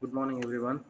Good morning, everyone.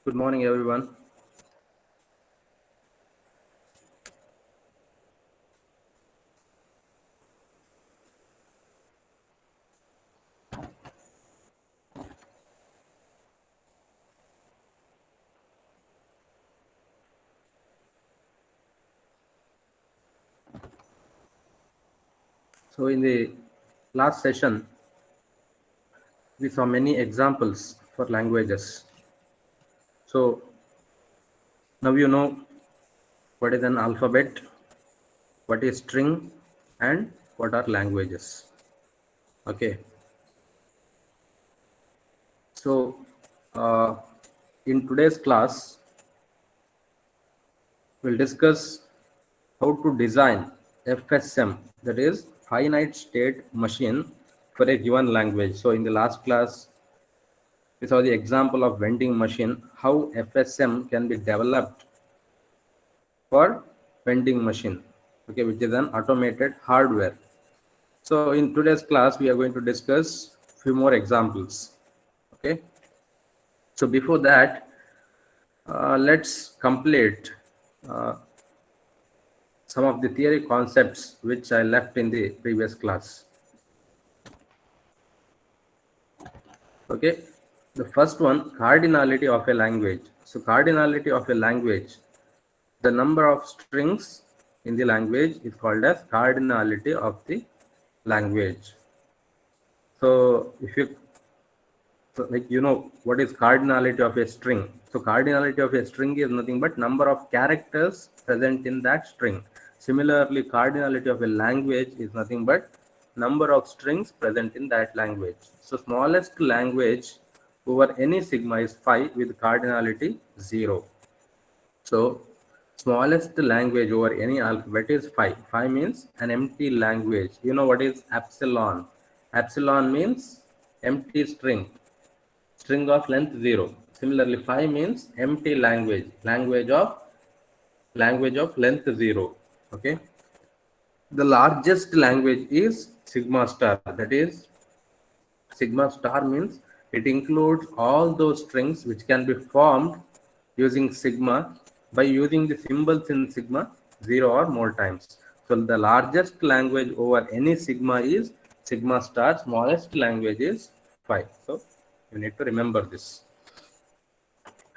Good morning, everyone. So, in the last session, we saw many examples for languages. So, now you know what is an alphabet, what is string, and what are languages. Okay. So, in today's class, we'll discuss how to design FSM, that is finite state machine, for a given language. So in the last class, we saw the example of vending machine, how FSM can be developed for vending machine, okay, which is an automated hardware. So in today's class, we are going to discuss few more examples. Okay. So before that, let's complete uh, some of the theory concepts which I left in the previous class. Okay, the first one, cardinality of a language. So cardinality of a language, the number of strings in the language is called as cardinality of the language. So if you, so like you know what is cardinality of a string. So cardinality of a string is nothing but number of characters present in that string. Similarly, cardinality of a language is nothing but number of strings present in that language. So smallest language over any sigma is 5 with cardinality 0. So smallest language over any alphabet is 5. 5 means an empty language. You know what is epsilon? Epsilon means empty string, string of length 0. Similarly, 5 means empty language, language of length 0. Okay. The largest language is sigma star. That is, sigma star means it includes all those strings which can be formed using sigma by using the symbols in sigma 0 or more times. So the largest language over any sigma is sigma star, smallest language is 5. So You need to remember this.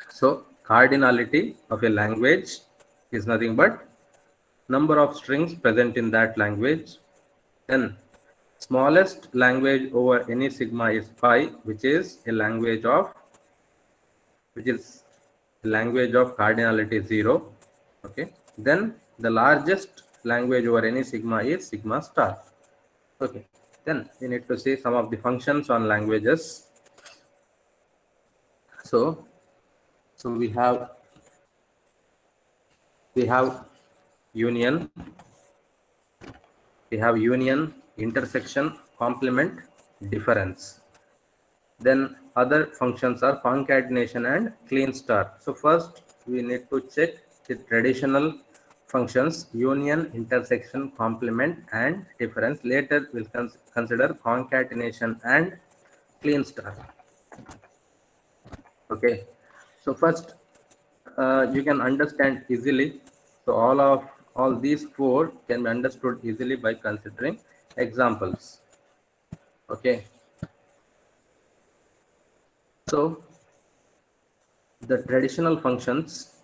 So cardinality of a language is nothing but number of strings present in that language. Then smallest language over any sigma is pi, which is a language of cardinality 0. Okay. Then the largest language over any sigma is sigma star. Okay. Then we need to see some of the functions on languages. So we have union, intersection, complement, difference. Then other functions are concatenation and clean star. So first we need to check the traditional functions: union, intersection, complement, and difference. Later we'll consider concatenation and clean star. Okay. So first you can understand easily. So all these four can be understood easily by considering examples. Okay. So the traditional functions,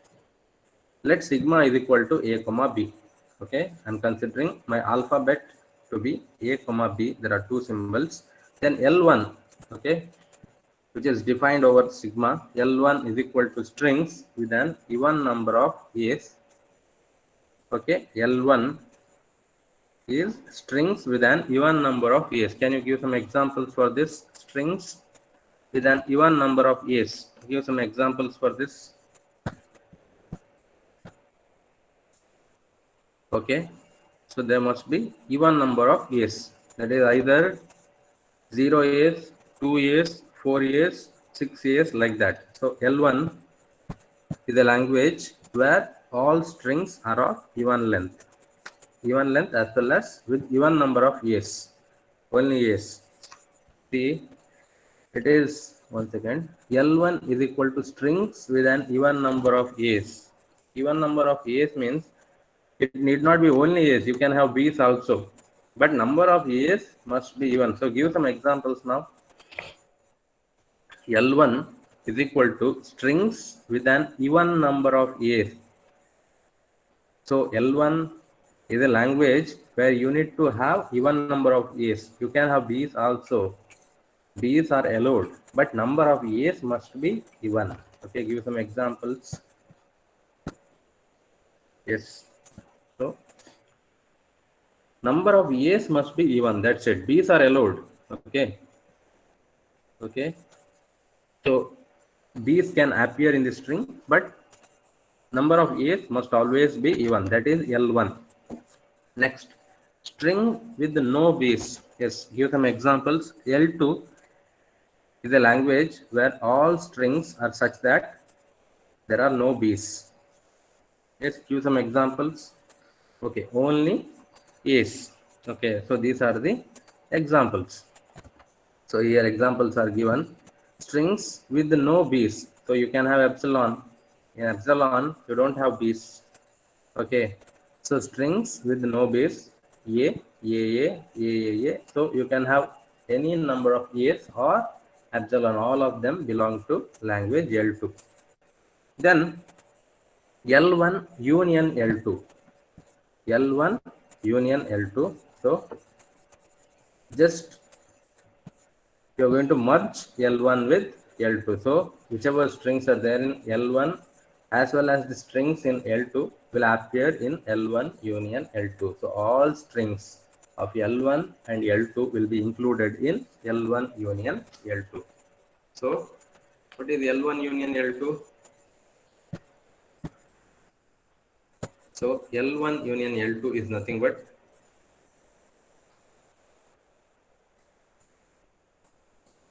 let sigma is equal to a comma b. Okay, I'm considering my alphabet to be a comma b. There are two symbols. Then L1, okay, which is defined over sigma. L1 is equal to strings with an even number of a's. Okay, L1 is strings with an even number of a's. Can you give some examples for this? Strings with an even number of a's. Give some examples for this. Okay, so there must be even number of a's. That is either 0 a's, 2 a's, 4 a's, 6 a's, like that. So L1 is a language where all strings are of even length as well as with even number of a's. Only a's. See, it is, one second, L1 is equal to strings with an even number of a's. Even number of a's means it need not be only a's, you can have b's also, but number of a's must be even. So give some examples now. L1 is equal to strings with an even number of a's. So L1 is a language where you need to have even number of a's. You can have b's also. B's are allowed, but number of a's must be even. Okay, give some examples. Yes. So number of a's must be even. That's it. B's are allowed. Okay. Okay. So b's can appear in the string, but number of a's must always be even. That is L1. Next, string with no b's. Yes, give some examples. L2 is a language where all strings are such that there are no b's. Yes, give some examples. Okay, only a's. Okay, so these are the examples. So here examples are given. Strings with no b's. So you can have epsilon. In epsilon, you don't have b's. Okay, so strings with no b's, a. So you can have any number of a's or epsilon. All of them belong to language L2. Then L1 union L2. L1 union L2. So just you're going to merge L1 with L2. So whichever strings are there in L1 as well as the strings in L2 will appear in L1 union L2. So all strings of L1 and L2 will be included in L1 union L2. So what is L1 union L2? So L1 union L2 is nothing but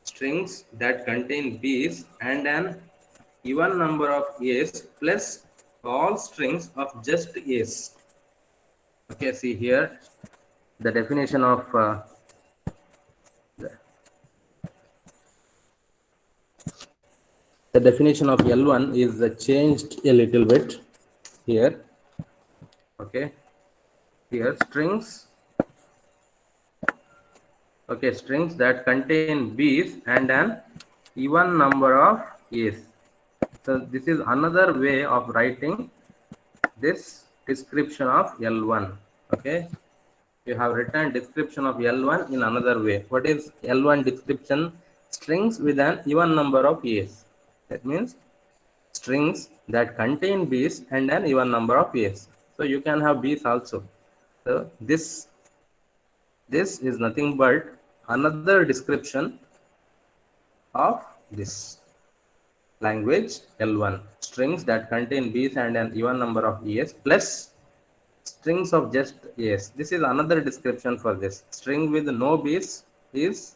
strings that contain b's and an even number of a's plus all strings of just a's. Okay, see here the definition of the definition of L1 is changed a little bit here. Okay, here strings. Okay, strings that contain b's and an even number of A's. So this is another way of writing this description of L1. Okay, you have written description of L1 in another way. What is L1 description? Strings with an even number of A's. That means strings that contain B's and an even number of A's. So you can have B's also. So this is nothing but another description of this language L1. Strings that contain B's and an even number of A's plus strings of just A's. This is another description for this. String with no B's is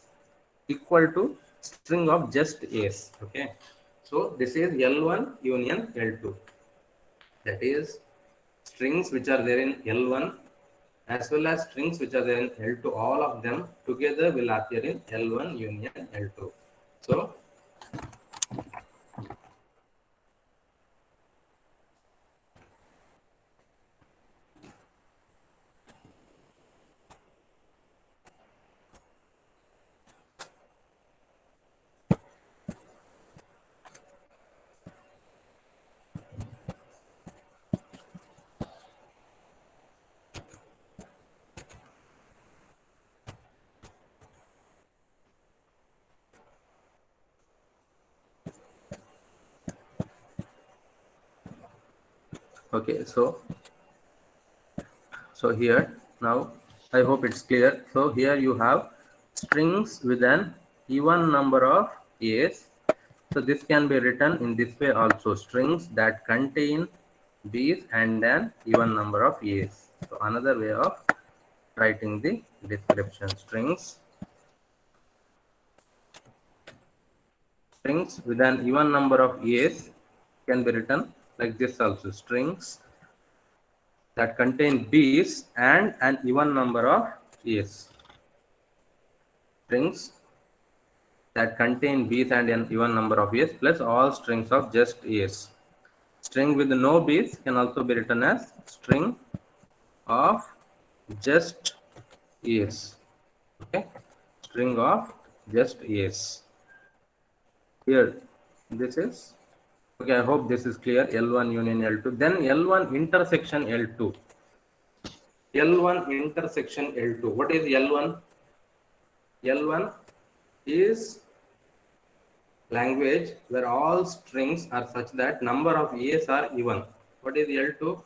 equal to string of just A's. Okay. So this is L1 union L2. That is strings which are there in L1 as well as strings which are there in L2. All of them together will appear in L1 union L2. So okay, so here now I hope it's clear. So here you have strings with an even number of A's. So this can be written in this way also, strings that contain B's and an even number of A's. So another way of writing the description. Strings with an even number of A's can be written like this also, strings that contain B's and an even number of A's. Strings that contain B's and an even number of A's plus all strings of just A's. String with no B's can also be written as string of just A's. Okay, string of just A's. Here, this is okay. I hope this is clear. L1 union L2. Then L1 intersection L2. L1 intersection L2. What is L1? L1 is language where all strings are such that number of A's are even. What is L2?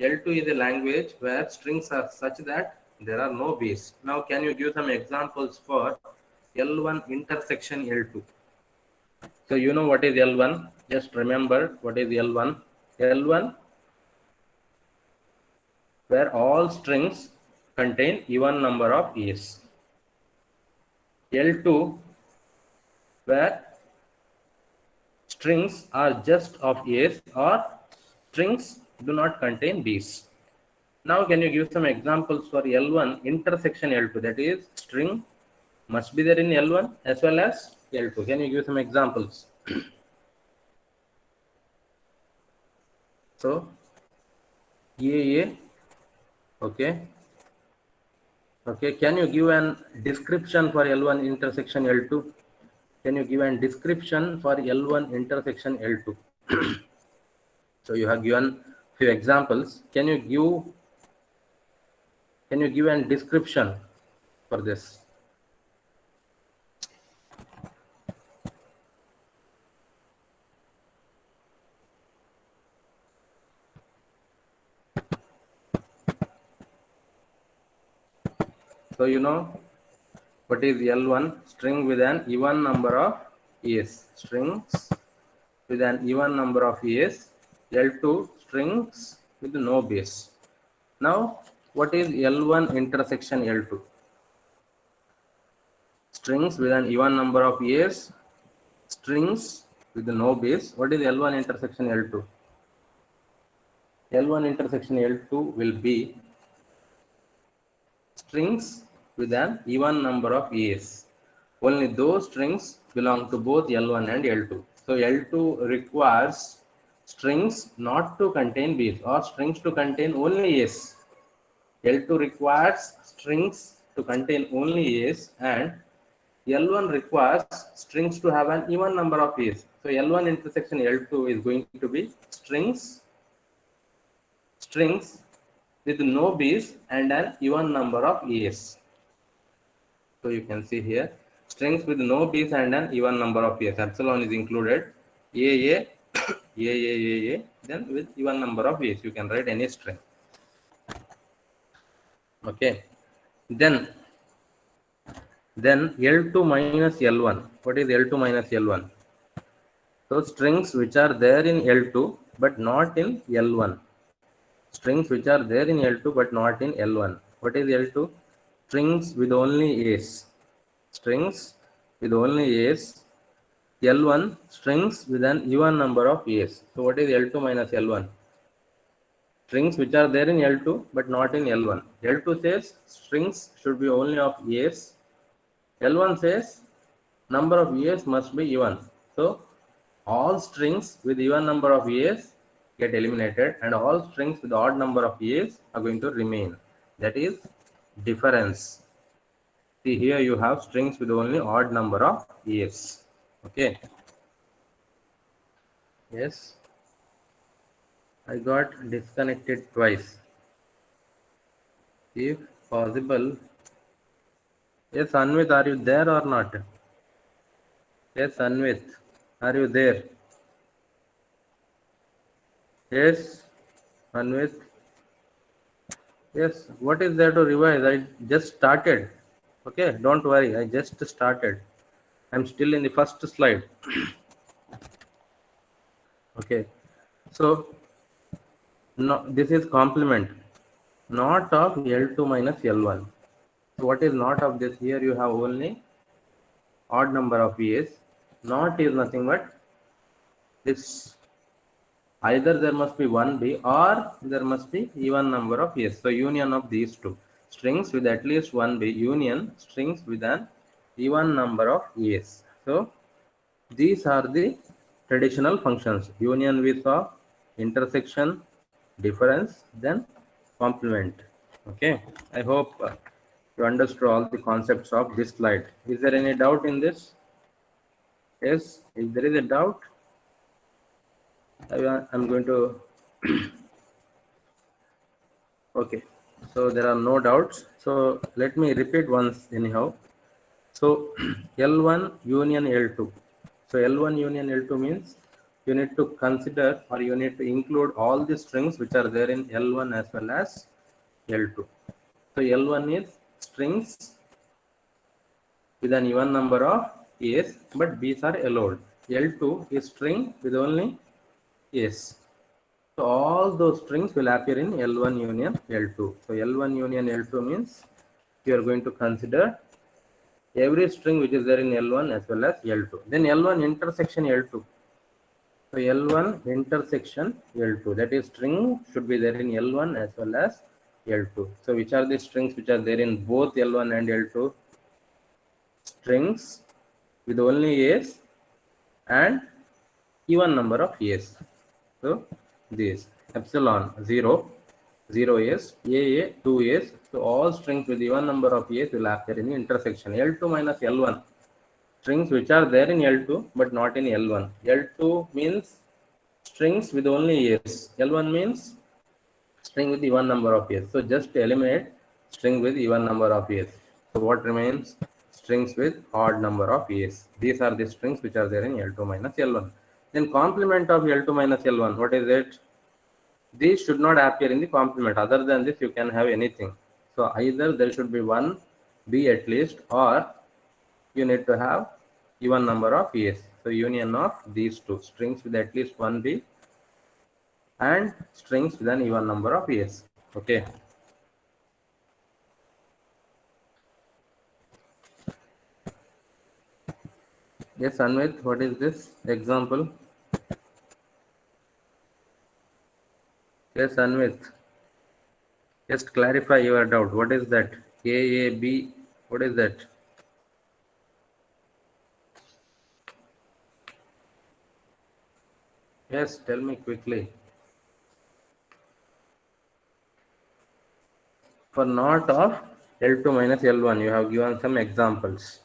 L2 is a language where strings are such that there are no B's. Now, can you give some examples for L1 intersection L2? So, you know what is L1? Just remember what is L1. L1 where all strings contain even number of A's. L2 where strings are just of A's or strings do not contain B's. Now, can you give some examples for L1 intersection L2? That is, string must be there in L1 as well as L2. Can you give some examples? So, AA, okay. Okay, can you give an description for L1 intersection L2? Can you give a description for L1 intersection L2? So you have given few examples. Can you give a description for this? So you know what is L1? String with an even number of A's. Strings with an even number of A's. L2 strings with no base. Now, what is L1 intersection L2? Strings with an even number of A's. Strings with no base. What is L1 intersection L2? L1 intersection L2 will be strings with an even number of A's. Only those strings belong to both L1 and L2. So L2 requires strings not to contain B's or strings to contain only A's. L2 requires strings to contain only A's and L1 requires strings to have an even number of A's. So L1 intersection L2 is going to be strings with no B's and an even number of A's. So you can see here strings with no B's and an even number of A's. Epsilon is included. A, A, then with even number of A's. You can write any string. Okay. Then L2 minus L1. What is L2 minus L1? So strings which are there in L2 but not in L1. Strings which are there in L2 but not in L1. What is L2? Strings with only A's. Strings with only A's. L1 strings with an even number of A's. So what is L2 minus L1? Strings which are there in L2 but not in L1. L2 says strings should be only of A's. L1 says number of A's must be even. So all strings with even number of A's get eliminated and all strings with odd number of A's are going to remain. That is difference. See here you have strings with only odd number of A's. Okay. Yes. I got disconnected twice. If possible. Yes, Anvit, are you there or not? Yes, Anvit, are you there? Yes, Anvit. Yes, what is there to revise? I just started. Okay, don't worry, I just started. I'm still in the first slide. Okay, so no, this is complement, not of L2 minus L1. So what is not of this? Here you have only odd number of A's. Not is nothing but this. Either there must be one B or there must be even number of A's. So union of these two. Strings with at least one B, union strings with an even number of A's. So these are the traditional functions. Union we saw, intersection, difference, then complement. Okay, I hope you understood all the concepts of this slide. Is there any doubt in this? Yes, if there is a doubt, I'm going to okay, so there are no doubts. So let me repeat once anyhow. So L1 union L2. So L1 union L2 means you need to consider or you need to include all the strings which are there in L1 as well as L2. So L1 is strings with an even number of A's, but B's are allowed. L2 is string with only A's. So all those strings will appear in L1 union L2. So L1 union L2 means you are going to consider every string which is there in L1 as well as L2. Then L1 intersection L2. So L1 intersection L2. That is string should be there in L1 as well as L2. So which are the strings which are there in both L1 and L2? Strings with only A's and even number of A's. So this epsilon 0, 0 A's, A, 2 A's. So all strings with even number of A's will appear in the intersection. L2 minus L1. Strings which are there in L2 but not in L1. L2 means strings with only A's. L1 means string with even number of A's. So just eliminate string with even number of A's. So what remains? Strings with odd number of A's. These are the strings which are there in L2 minus L1. Then complement of L2 minus L1. What is it? These should not appear in the complement. Other than this, you can have anything. So either there should be one B at least, or you need to have even number of A's. So union of these two strings with at least one B and strings with an even number of A's. Okay. Yes, Anvit, what is this example? Yes, Anvit. Just clarify your doubt. What is that? A, B. What is that? Yes, tell me quickly. For not of L2 minus L1, you have given some examples.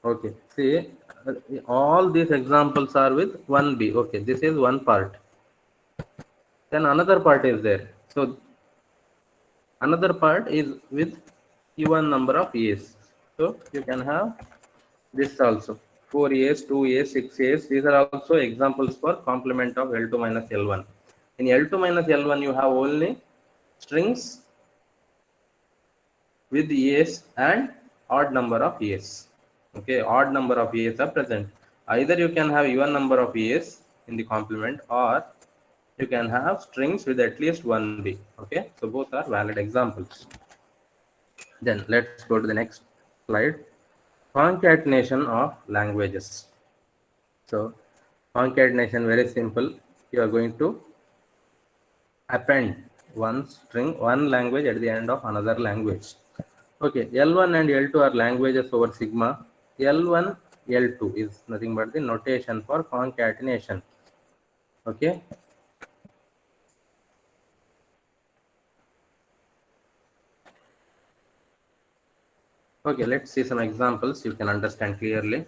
Okay, see, all these examples are with 1b. Okay, this is one part. Then another part is there. So another part is with even number of years. So you can have this also 4 years, 2 years, 6 years. These are also examples for complement of L2 minus L1. In L2 minus L1, you have only strings with years and odd number of years. Okay, odd number of years are present. Either you can have even number of years in the complement, or you can have strings with at least 1b. Okay, so both are valid examples. Then let's go to the next slide. Concatenation of languages. So concatenation, very simple. You are going to append one string, one language at the end of another language. Okay, L1 and L2 are languages over sigma. L1, L2 is nothing but the notation for concatenation. Okay. Okay, let's see some examples you can understand clearly.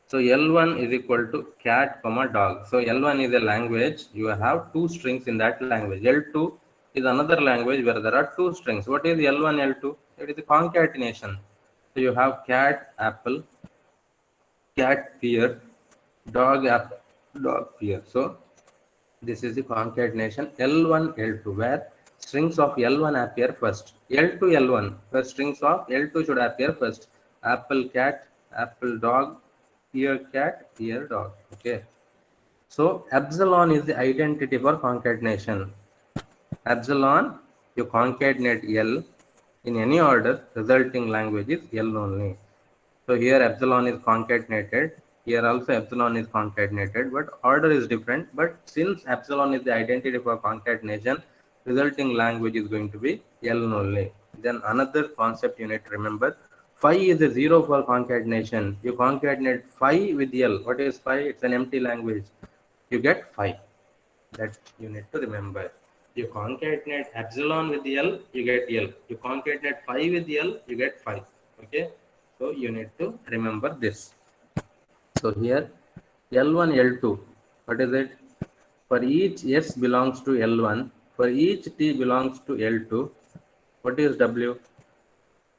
So L1 is equal to cat comma dog. So L1 is a language. You have two strings in that language. L2 is another language where there are two strings. What is L1, L2? It is a concatenation. So you have cat, apple, cat, pear, dog, apple, dog, pear. So this is the concatenation L1, L2, where strings of L1 appear first. L2, L1, where strings of L2 should appear first. Apple, cat, apple, dog, pear, cat, pear, dog. Okay. So epsilon is the identity for concatenation. Epsilon, you concatenate L in any order, resulting language is L only. So here epsilon is concatenated. Here also epsilon is concatenated, but order is different. But since epsilon is the identity for concatenation, resulting language is going to be L only. Then another concept you need to remember. Phi is a zero for concatenation. You concatenate phi with L. What is phi? It's an empty language. You get phi. That you need to remember. You concatenate epsilon with L, you get L. You concatenate phi with L, you get phi. Okay. So you need to remember this. So here L1, L2, what is it? For each S belongs to L1, for each T belongs to L2, what is W?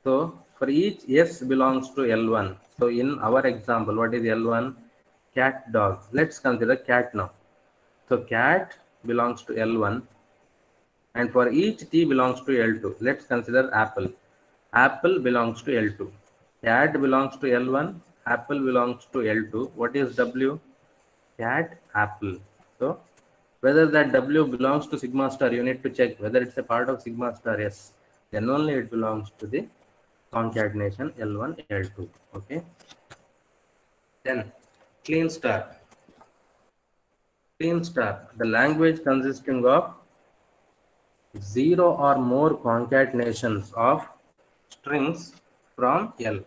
So for each S belongs to L1. So in our example, what is L1? Cat, dog. Let's consider cat now. So cat belongs to L1, and for each T belongs to L2. Let's consider apple. Apple belongs to L2. Cat belongs to L1. Apple belongs to L2. What is W? Cat, apple. So whether that W belongs to sigma star, you need to check whether it's a part of sigma star. Yes, then only it belongs to the concatenation L1, L2. Okay. Then clean star. Clean star, the language consisting of zero or more concatenations of strings from L.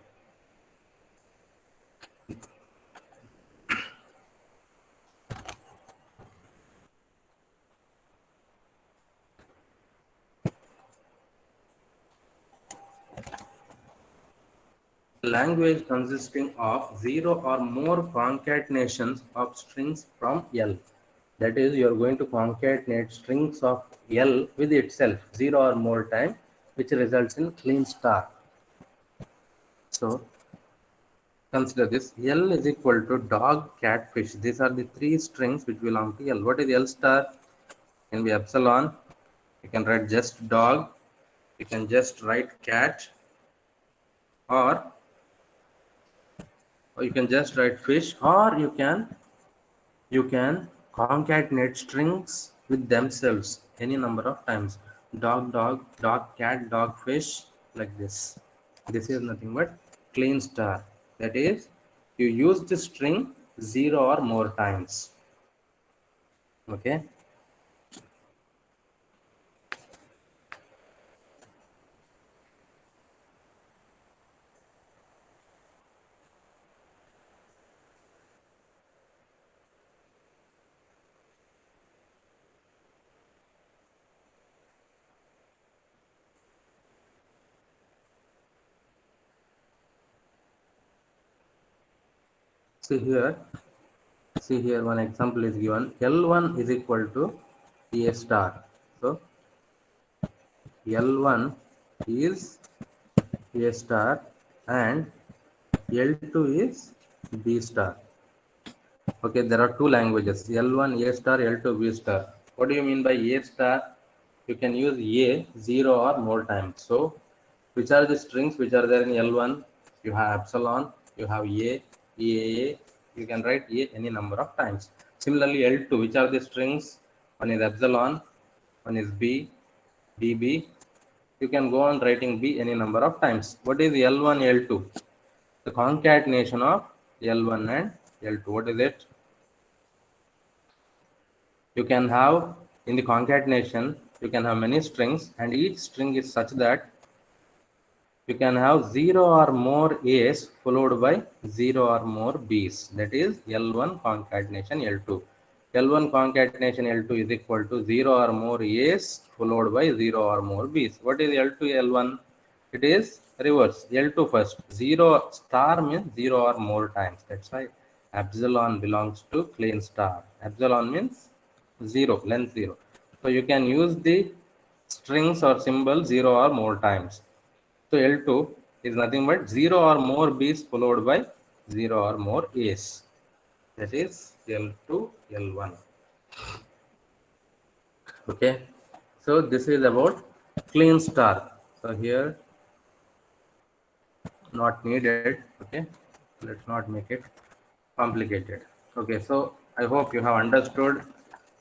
Language consisting of zero or more concatenations of strings from L. That is, you are going to concatenate strings of L with itself zero or more time, which results in clean star. So consider this. L is equal to dog, cat, fish. These are the three strings which belong to L. What is L star? Can be epsilon. You can write just dog. You can just write cat, or you can just write fish, or you can concatenate strings with themselves any number of times. Dog, dog, dog, cat, dog, fish, like this. This is nothing but clean star. That is, you use the string zero or more times. Okay. See here one example is given. L1 is equal to A star. So L1 is A star and L2 is B star. Okay, there are two languages, L1 A star, L2 B star. What do you mean by A star? You can use A 0 or more times. So which are the strings which are there in L1? You have epsilon, you have A, EAA, you can write A any number of times. Similarly, L2, which are the strings? One is epsilon, one is B, BB. You can go on writing B any number of times. What is L1, L2? The concatenation of L1 and L2. What is it? You can have in the concatenation, you can have many strings, and each string is such that you can have 0 or more A's followed by 0 or more B's. That is L1 concatenation L2. L1 concatenation L2 is equal to 0 or more A's followed by 0 or more B's. What is L2 L1? It is reverse. L2 first. 0 star means 0 or more times. That's why epsilon belongs to clean star. Epsilon means 0, length 0. So you can use the strings or symbol 0 or more times. So L2 is nothing but 0 or more B's followed by 0 or more A's. That is L2, L1. Okay. So this is about clean star. So here not needed. Okay. Let's not make it complicated. Okay. So I hope you have understood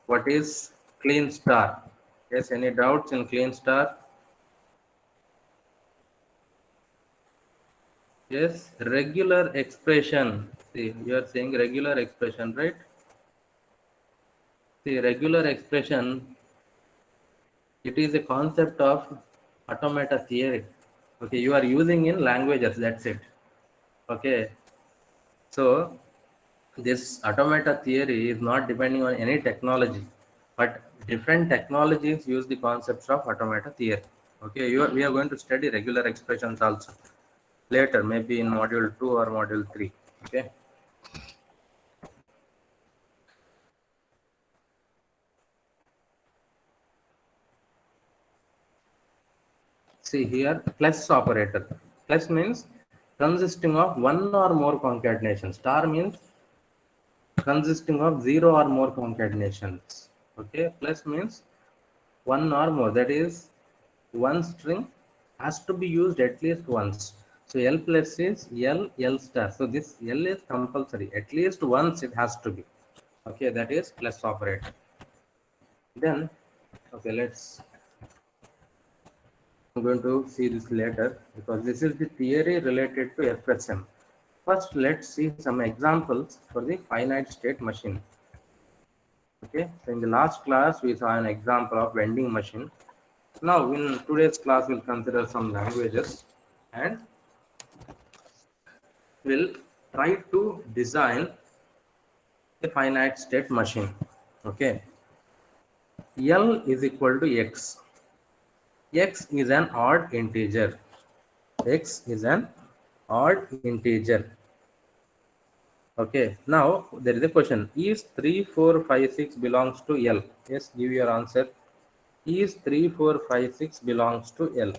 what is clean star. Yes. Any doubts in clean star? Yes. Regular expression. See, you are saying regular expression, right? See, regular expression, it is a concept of automata theory. Okay, you are using in languages, that's it. Okay, so this automata theory is not depending on any technology, but different technologies use the concepts of automata theory. Okay, we are going to study regular expressions also later, maybe in module 2 or module 3. Okay. See here, plus operator. Plus means consisting of one or more concatenation. Star means consisting of 0 or more concatenations. Okay, plus means one or more. That is, one string has to be used at least once. So L plus is L, L star. So this L is compulsory. At least once it has to be. Okay, that is plus operator. Then, okay, I'm going to see this later because this is the theory related to FSM. First, let's see some examples for the finite state machine. Okay, so in the last class, we saw an example of vending machine. Now, in today's class, we'll consider some languages and we'll try to design a finite state machine. Okay, L is equal to X. X is an odd integer. X is an odd integer. Okay, now there is a question. Is 3, 4, 5, 6 belongs to L? Yes, give your answer. Is 3, 4, 5, 6 belongs to L?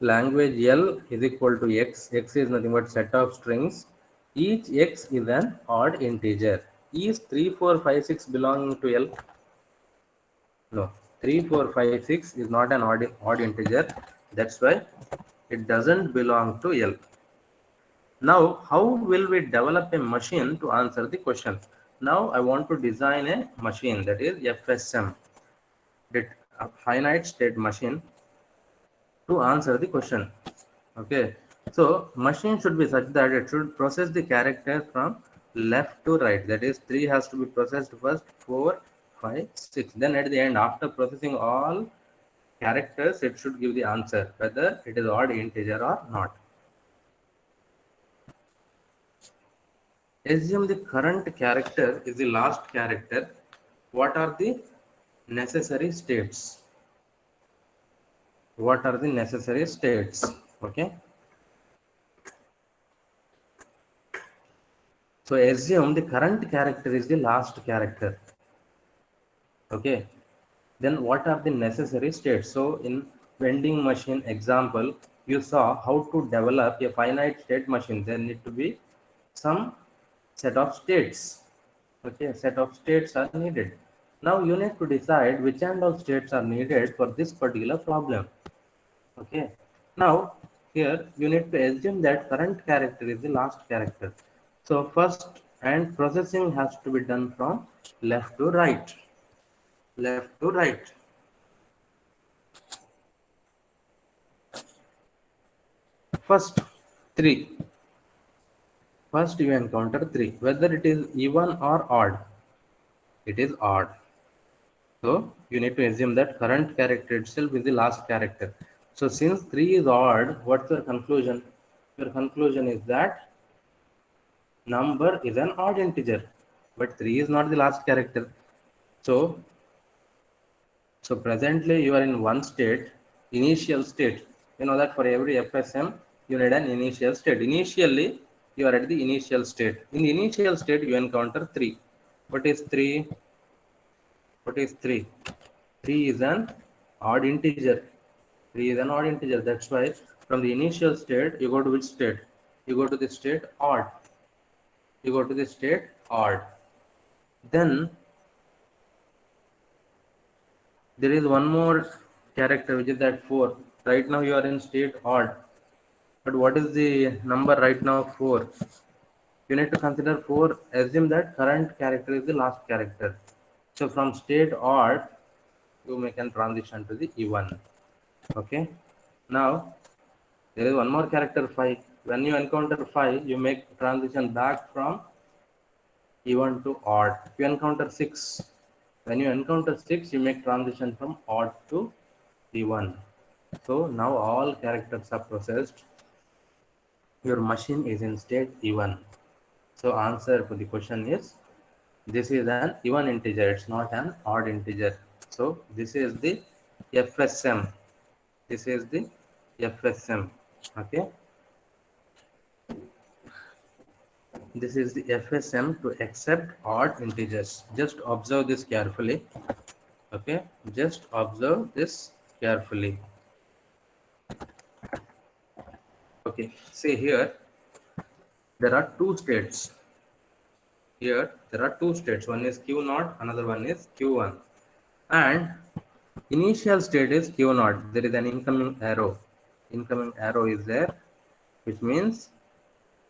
Language L is equal to X. X is nothing but set of strings. Each X is an odd integer. Is 3, 4, 5, 6 belonging to L? No. 3, 4, 5, 6 is not an odd integer. That's why it doesn't belong to L. Now, how will we develop a machine to answer the question? Now, I want to design a machine, that is FSM, a finite state machine, to answer the question. Okay, so machine should be such that it should process the character from left to right. That is, 3 has to be processed first, 4, 5, 6. Then at the end, after processing all characters, it should give the answer whether it is odd integer or not. Assume the current character is the last character. What are the necessary states? What are the necessary states? Okay. So assume the current character is the last character. Okay. Then what are the necessary states? So in vending machine example, you saw how to develop a finite state machine. There need to be some set of states. Okay, set of states are needed. Now you need to decide which kind of states are needed for this particular problem. Okay. Now here you need to assume that current character is the last character. So first and processing has to be done from left to right. Left to right. First three. First you encounter 3. Whether it is even or odd, it is odd. So you need to assume that current character itself is the last character. So since 3 is odd, what's your conclusion? Your conclusion is that number is an odd integer, but 3 is not the last character. So, so presently you are in one state, initial state. You know that for every FSM, you need an initial state. Initially, you are at the initial state. In the initial state, you encounter 3. What is 3? What is 3? 3 is an odd integer. 3 is an odd integer. That's why from the initial state, you go to which state? You go to the state odd. You go to the state odd. Then there is one more character which is that 4. Right now you are in state odd. But what is the number right now? 4. You need to consider 4. Assume that current character is the last character. So from state odd, you make a transition to the even. Okay. Now there is one more character 5. When you encounter 5, you make transition back from even to odd. If you encounter 6, when you encounter 6, you make transition from odd to even. So now all characters are processed. Your machine is in state even. So answer for the question is this is an even integer. It's not an odd integer. So this is the FSM. This is the FSM. Okay. This is the FSM to accept odd integers. Just observe this carefully. Okay, just observe this carefully. Okay, see here, there are two states. Here, there are two states. One is Q0, another one is Q1. And initial state is Q0. There is an incoming arrow. Incoming arrow is there, which means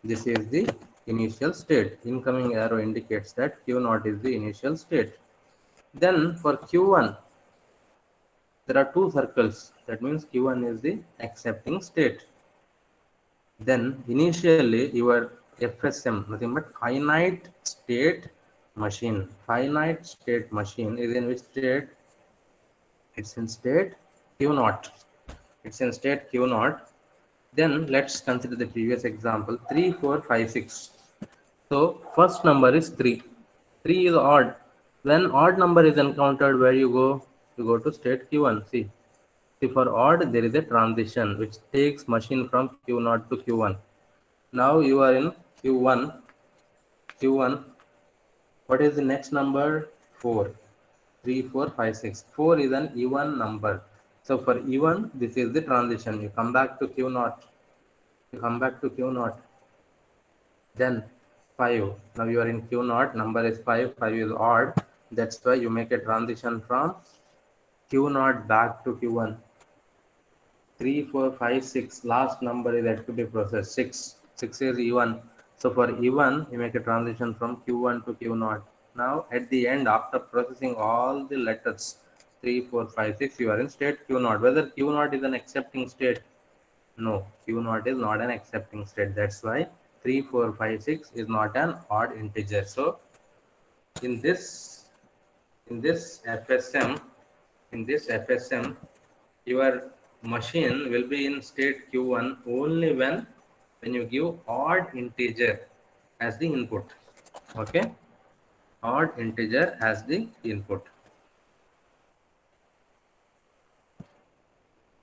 this is the initial state. Incoming arrow indicates that Q0 is the initial state. Then for Q1, there are two circles. That means Q1 is the accepting state. Then initially your FSM, nothing but finite state machine. Finite state machine is in which state? It's in state Q0. It's in state Q0. Then let's consider the previous example 3, 4, 5, 6. So first number is 3. 3 is odd. When odd number is encountered, where you go? You go to state Q1. See, for odd, there is a transition which takes machine from Q0 to Q1. Now you are in Q1. Q1. What is the next number? 4. 3, 4, 5, 6. 4 is an even number. So for even, this is the transition. You come back to Q0. You come back to Q0. Then 5. Now you are in Q0. Number is 5. 5 is odd. That's why you make a transition from Q0 back to Q1. 3, 4, 5, 6. Last number is yet to be processed. 6. 6 is even. So for even, you make a transition from Q1 to Q0. Now at the end, after processing all the letters 3, 4, 5, 6, you are in state Q0. Whether Q0 is an accepting state? No, Q0 is not an accepting state. That's why 3, 4, 5, 6 is not an odd integer. So in this FSM, your machine will be in state Q1 only when you give odd integer as the input. Okay, odd integer as the input.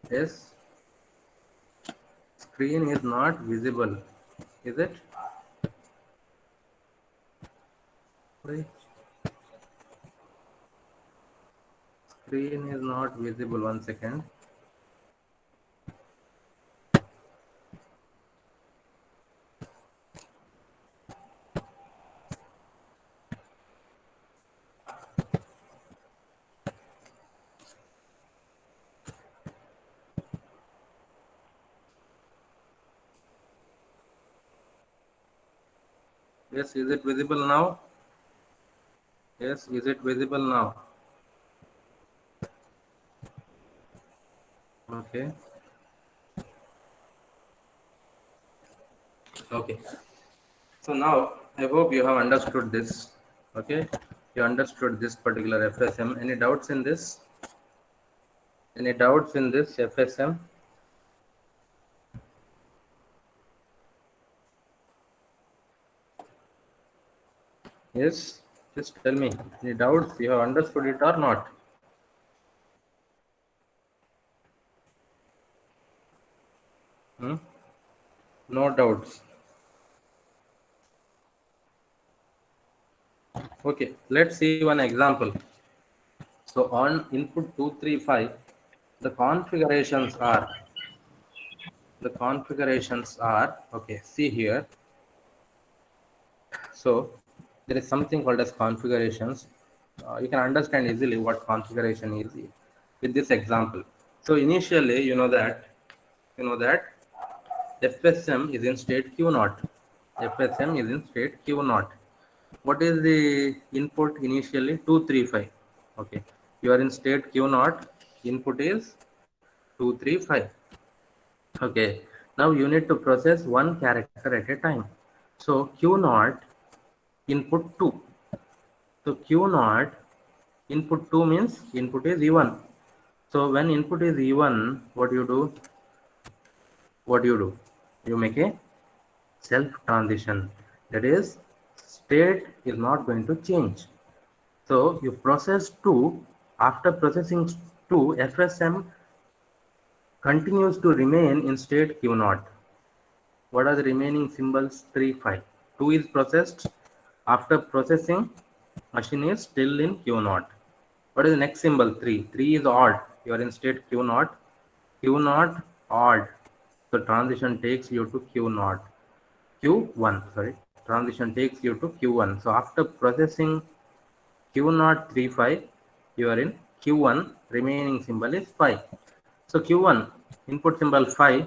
Yes, screen is not visible, is it? Sorry, screen is not visible. 1 second. Yes, is it visible now? Yes, is it visible now? Okay. Okay. So now I hope you have understood this. Okay. You understood this particular FSM. Any doubts in this? Any doubts in this FSM? Yes. Just tell me. Any doubts? You have understood it or not? Hmm? No doubts. Okay. Let's see one example. So on input 235, the configurations are okay. See here. So there is something called as configurations. You can understand easily what configuration is with this example. So initially, you know that FSM is in state Q naught. FSM is in state Q naught. What is the input initially? 235. Okay, you are in state Q naught. Input is 235. Okay, now you need to process one character at a time. So Q naught input 2. So Q naught input 2 means input is E1. So when input is E1, what you do? What you do? You make a self transition. That is, state is not going to change. So you process 2. After processing 2, FSM continues to remain in state Q naught. What are the remaining symbols? 3, 5. 2 is processed. After processing, machine is still in Q naught. What is the next symbol? 3. 3 is odd. You are in state Q naught. Q naught odd. So transition takes you to Q naught. Q1. Sorry. Transition takes you to Q1. So after processing Q naught 3 5, you are in Q1. Remaining symbol is 5. So Q1 input symbol 5.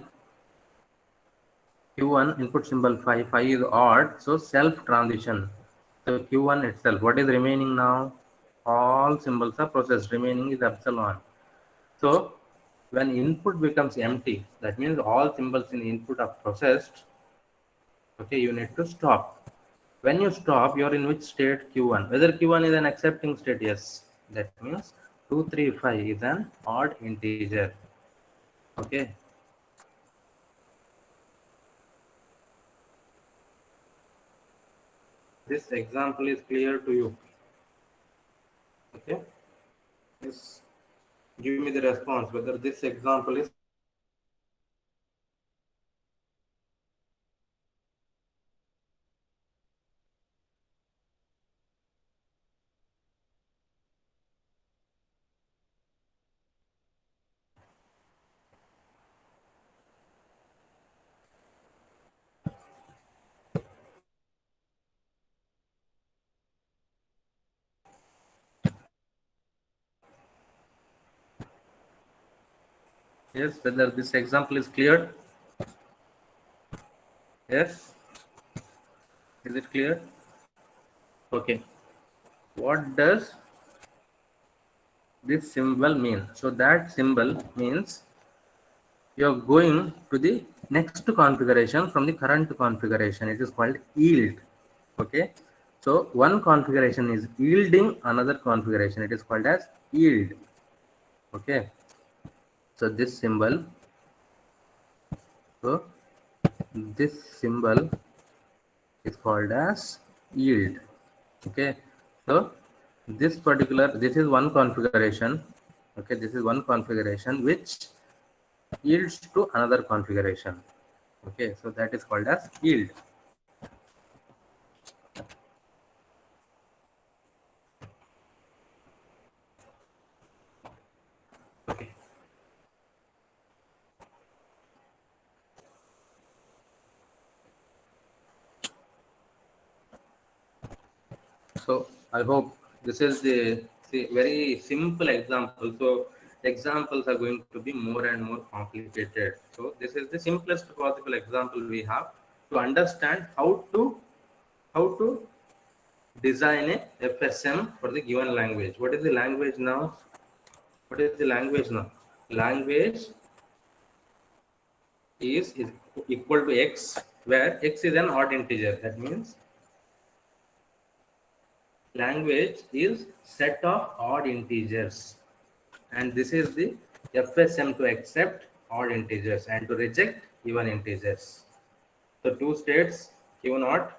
Q1 input symbol 5. 5 is odd. So self transition. So Q1 itself. What is remaining now? All symbols are processed. Remaining is epsilon. So when input becomes empty, that means all symbols in input are processed. Okay, you need to stop. When you stop, you're in which state? Q1. Whether Q1 is an accepting state? Yes. That means 235 is an odd integer. Okay. This example is clear to you. Okay. Yes. Give me the response whether this example is. Yes, whether this example is clear. Yes. Is it clear? Okay. What does this symbol mean? So that symbol means you're going to the next configuration from the current configuration. It is called yield. Okay. So one configuration is yielding another configuration. It is called as yield. Okay. So this symbol. So this symbol is called as yield. Okay. So this is one configuration. Okay. This is one configuration which yields to another configuration. Okay. So that is called as yield. So I hope this is the very simple example. So examples are going to be more and more complicated. So this is the simplest possible example we have to understand how to design a FSM for the given language. What is the language now? What is the language now? Language is equal to x, where x is an odd integer. That means language is set of odd integers, and this is the FSM to accept odd integers and to reject even integers. So two states Q naught,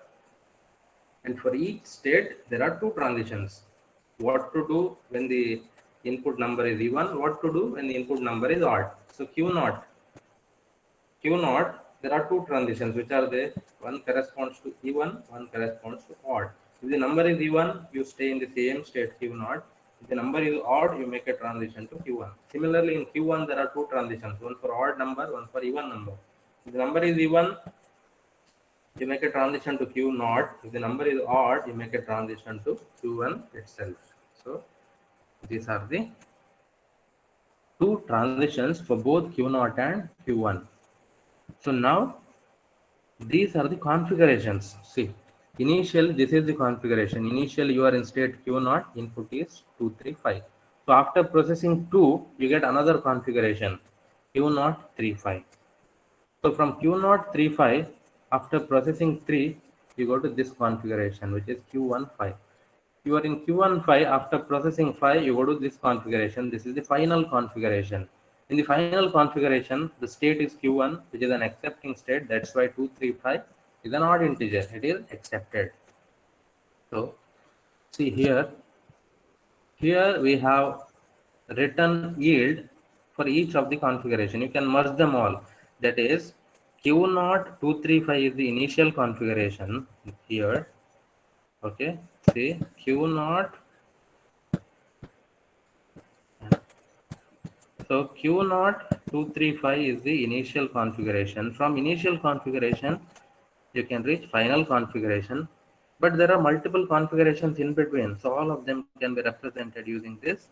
and for each state there are two transitions. What to do when the input number is even, what to do when the input number is odd. So Q naught, there are two transitions, which are there. One corresponds to even, one corresponds to odd. If the number is even, you stay in the same state Q naught. If the number is odd, you make a transition to Q1. Similarly, in Q1, there are two transitions, one for odd number, one for even number. If the number is even, you make a transition to Q naught. If the number is odd, you make a transition to Q1 itself. So these are the two transitions for both Q naught and Q1. So now these are the configurations. See, initial, this is the configuration. Initial, you are in state Q naught, input is 235. So after processing 2, you get another configuration, Q naught 35. So from Q naught 35, after processing 3, you go to this configuration, which is Q15. You are in Q15, after processing 5, you go to this configuration. This is the final configuration. In the final configuration, the state is Q1, which is an accepting state. That's why 235 is an odd integer. It is accepted. So see here we have written yield for each of the configuration. You can merge them all. That is Q0 235 is the initial configuration here. Okay, see Q0. So Q0 235 is the initial configuration. From initial configuration, you can reach final configuration, but there are multiple configurations in between. So all of them can be represented using this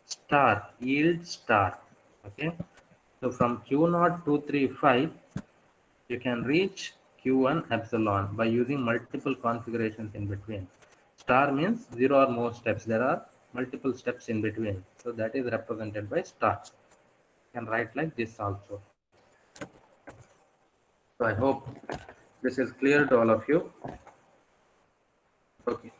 star, yield star. Okay. So from Q0 235, you can reach Q1 epsilon by using multiple configurations in between. Star means 0 or more steps. There are multiple steps in between. So that is represented by star. You can write like this also. So I hope this is clear to all of you. Okay.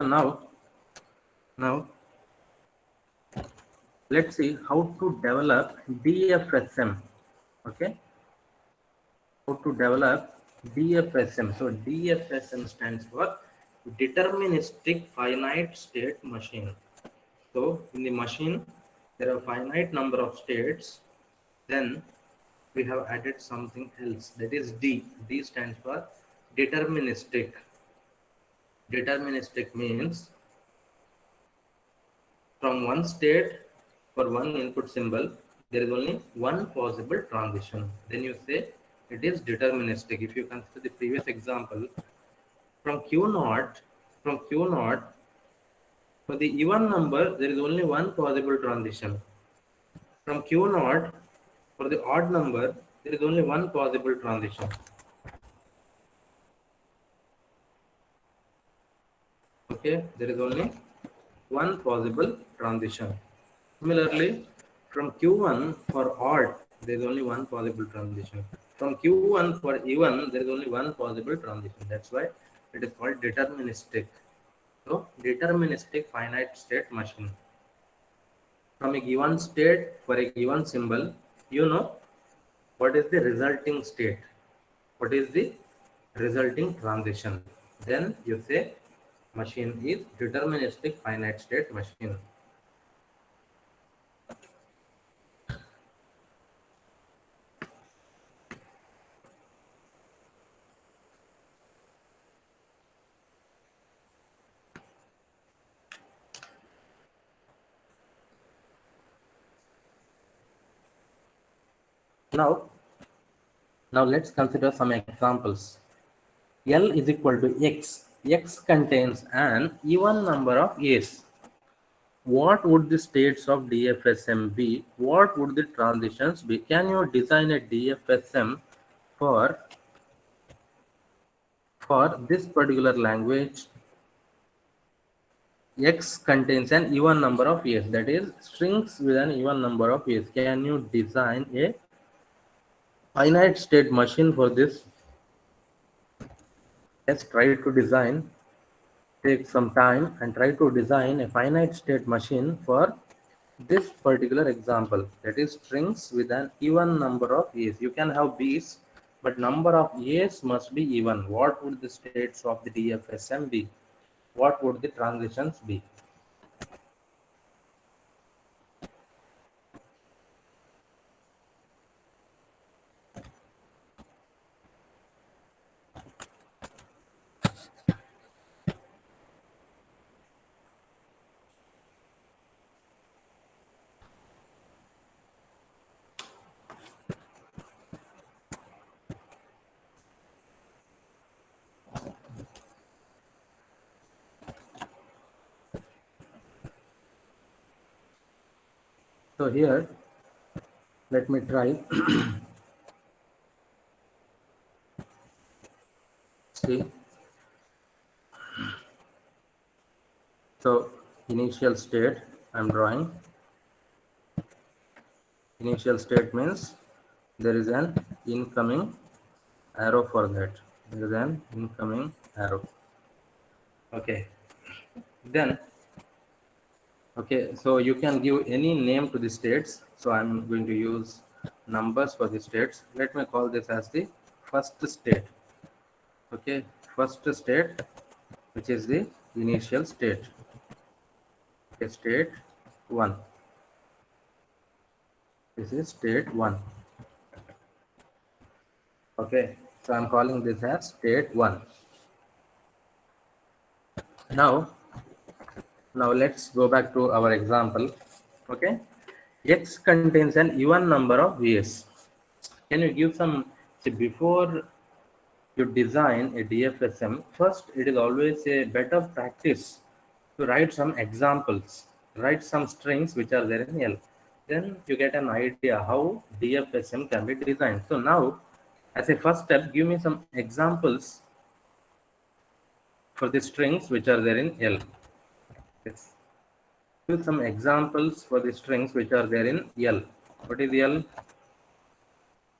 Now, now let's see how to develop DFSM. Okay, how to develop DFSM. So DFSM stands for deterministic finite state machine. So in the machine, there are finite number of states. Then we have added something else, that is D. D stands for deterministic. Deterministic means from one state for one input symbol, there is only one possible transition. Then you say it is deterministic. If you consider the previous example, from Q naught, for the even number, there is only one possible transition. From Q naught, for the odd number, there is only one possible transition. Okay, there is only one possible transition. Similarly, from Q1 for odd, there is only one possible transition. From Q1 for even, there is only one possible transition. That's why it is called deterministic. So, deterministic finite state machine. From a given state for a given symbol, you know what is the resulting state, what is the resulting transition. Then you say machine is deterministic finite state machine. Now let's consider some examples. L is equal to X. X contains an even number of A's. What would the states of DFSM be? What would the transitions be? Can you design a DFSM for this particular language? X contains an even number of A's, that is strings with an even number of A's. Can you design a finite state machine for this? Let's try to design. Take some time and try to design a finite state machine for this particular example, that is strings with an even number of A's. You can have B's, but number of A's must be even. What would the states of the DFSM be? What would the transitions be? So here, let me try. See. So initial state I'm drawing. Initial state means there is an incoming arrow for that. There is an incoming arrow. Okay. Then, okay, so you can give any name to the states. So I'm going to use numbers for the states. Let me call this as the first state. Okay, first state, which is the initial state. Okay, state 1. This is state 1. Okay, so I'm calling this as state 1. Now let's go back to our example. Okay, X contains an even number of A's. Can you give some, see, before you design a DFSM, first it is always a better practice to write some examples, write some strings which are there in L. Then you get an idea how DFSM can be designed. So now, as a first step, give me some examples for the strings which are there in L. Yes. Give some examples for the strings which are there in L. What is L?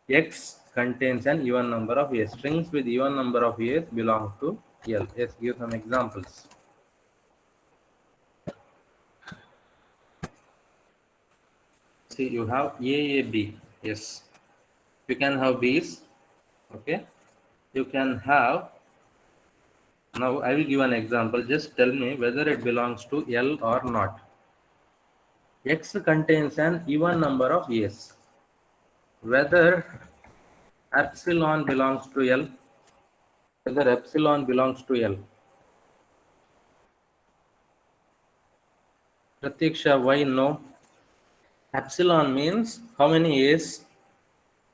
X contains an even number of A's. Strings with even number of A's belong to L. Yes, give some examples. See, you have AAB. Yes. You can have B's. Okay. You can have. Now I will give an example. Just tell me whether it belongs to L or not. X contains an even number of A's. whether epsilon belongs to L, whether epsilon belongs to L. Pratiksha, why no? Epsilon means how many A's?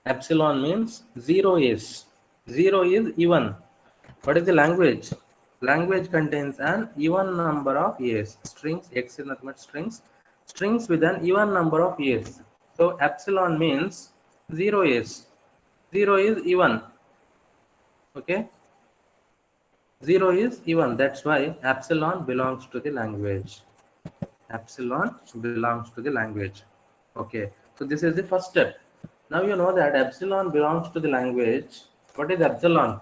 Epsilon means 0 A's. 0 is even. What is the language? Language contains an even number of A's. Strings, X is nothing but strings. Strings with an even number of A's. So epsilon means 0 A's. 0 is even. Okay? 0 is even. That's why epsilon belongs to the language. Epsilon belongs to the language. Okay. So this is the first step. Now you know that epsilon belongs to the language. What is epsilon?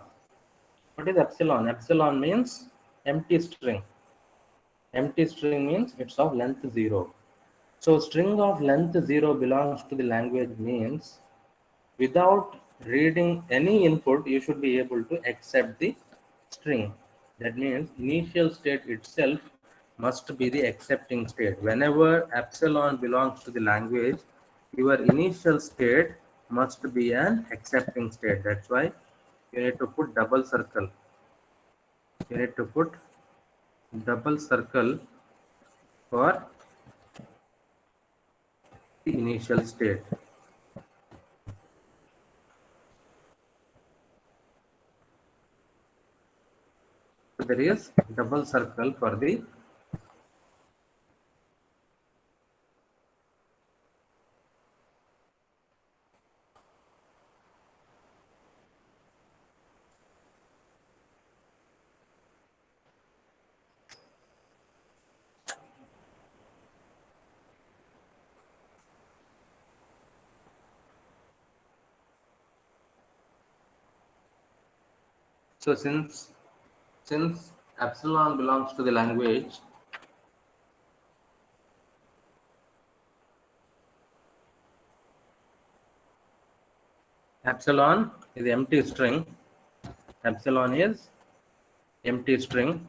What is epsilon? Epsilon means empty string. Empty string means it's of length 0. So string of length 0 belongs to the language means without reading any input, you should be able to accept the string. That means initial state itself must be the accepting state. Whenever epsilon belongs to the language, your initial state must be an accepting state. That's why you need to put double circle. You need to put double circle for the initial state. So there is double circle for the so since epsilon belongs to the language, epsilon is empty string. Epsilon is empty string.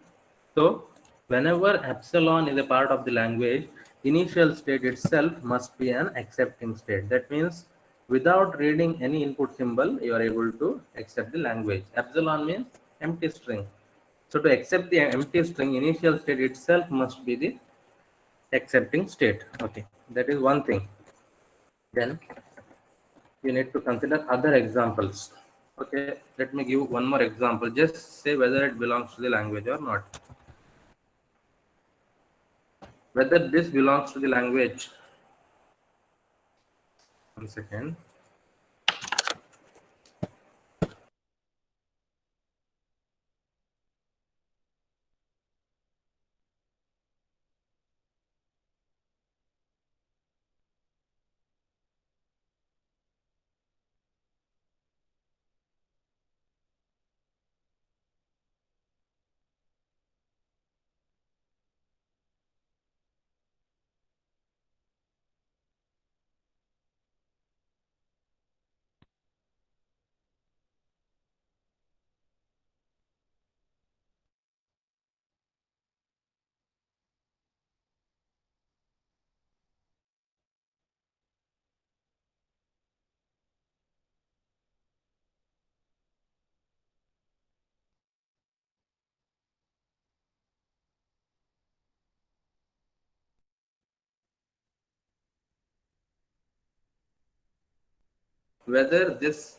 So whenever epsilon is a part of the language, initial state itself must be an accepting state. That means without reading any input symbol, you are able to accept the language. Epsilon means empty string. So to accept the empty string, initial state itself must be the accepting state. Okay, that is one thing. Then you need to consider other examples. Okay, let me give one more example. Just say whether it belongs to the language or not. Whether this belongs to the language. One second. Whether this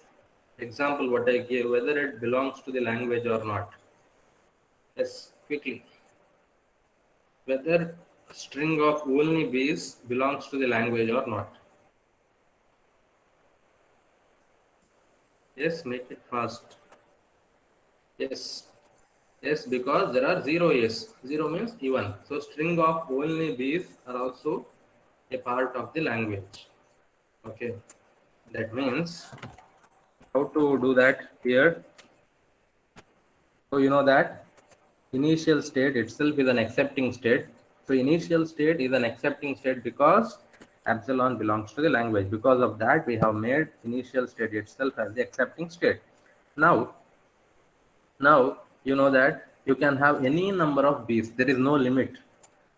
example what I gave, whether it belongs to the language or not. Yes, quickly. Whether string of only bees belongs to the language or not. Yes, make it fast. Yes. Yes, because there are 0 A's. 0 means even. So string of only bees are also a part of the language. Okay. That means how to do that here. So you know that initial state itself is an accepting state. So initial state is an accepting state because epsilon belongs to the language. Because of that, we have made initial state itself as the accepting state. Now you know that you can have any number of bees. There is no limit.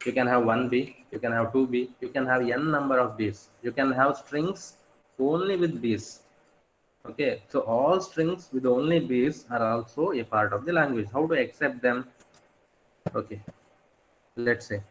You can have 1 bee, you can have 2 bee, you can have n number of bees. You can have strings only with Bs. Okay, so all strings with only Bs are also a part of the language. How to accept them? Okay, let's say.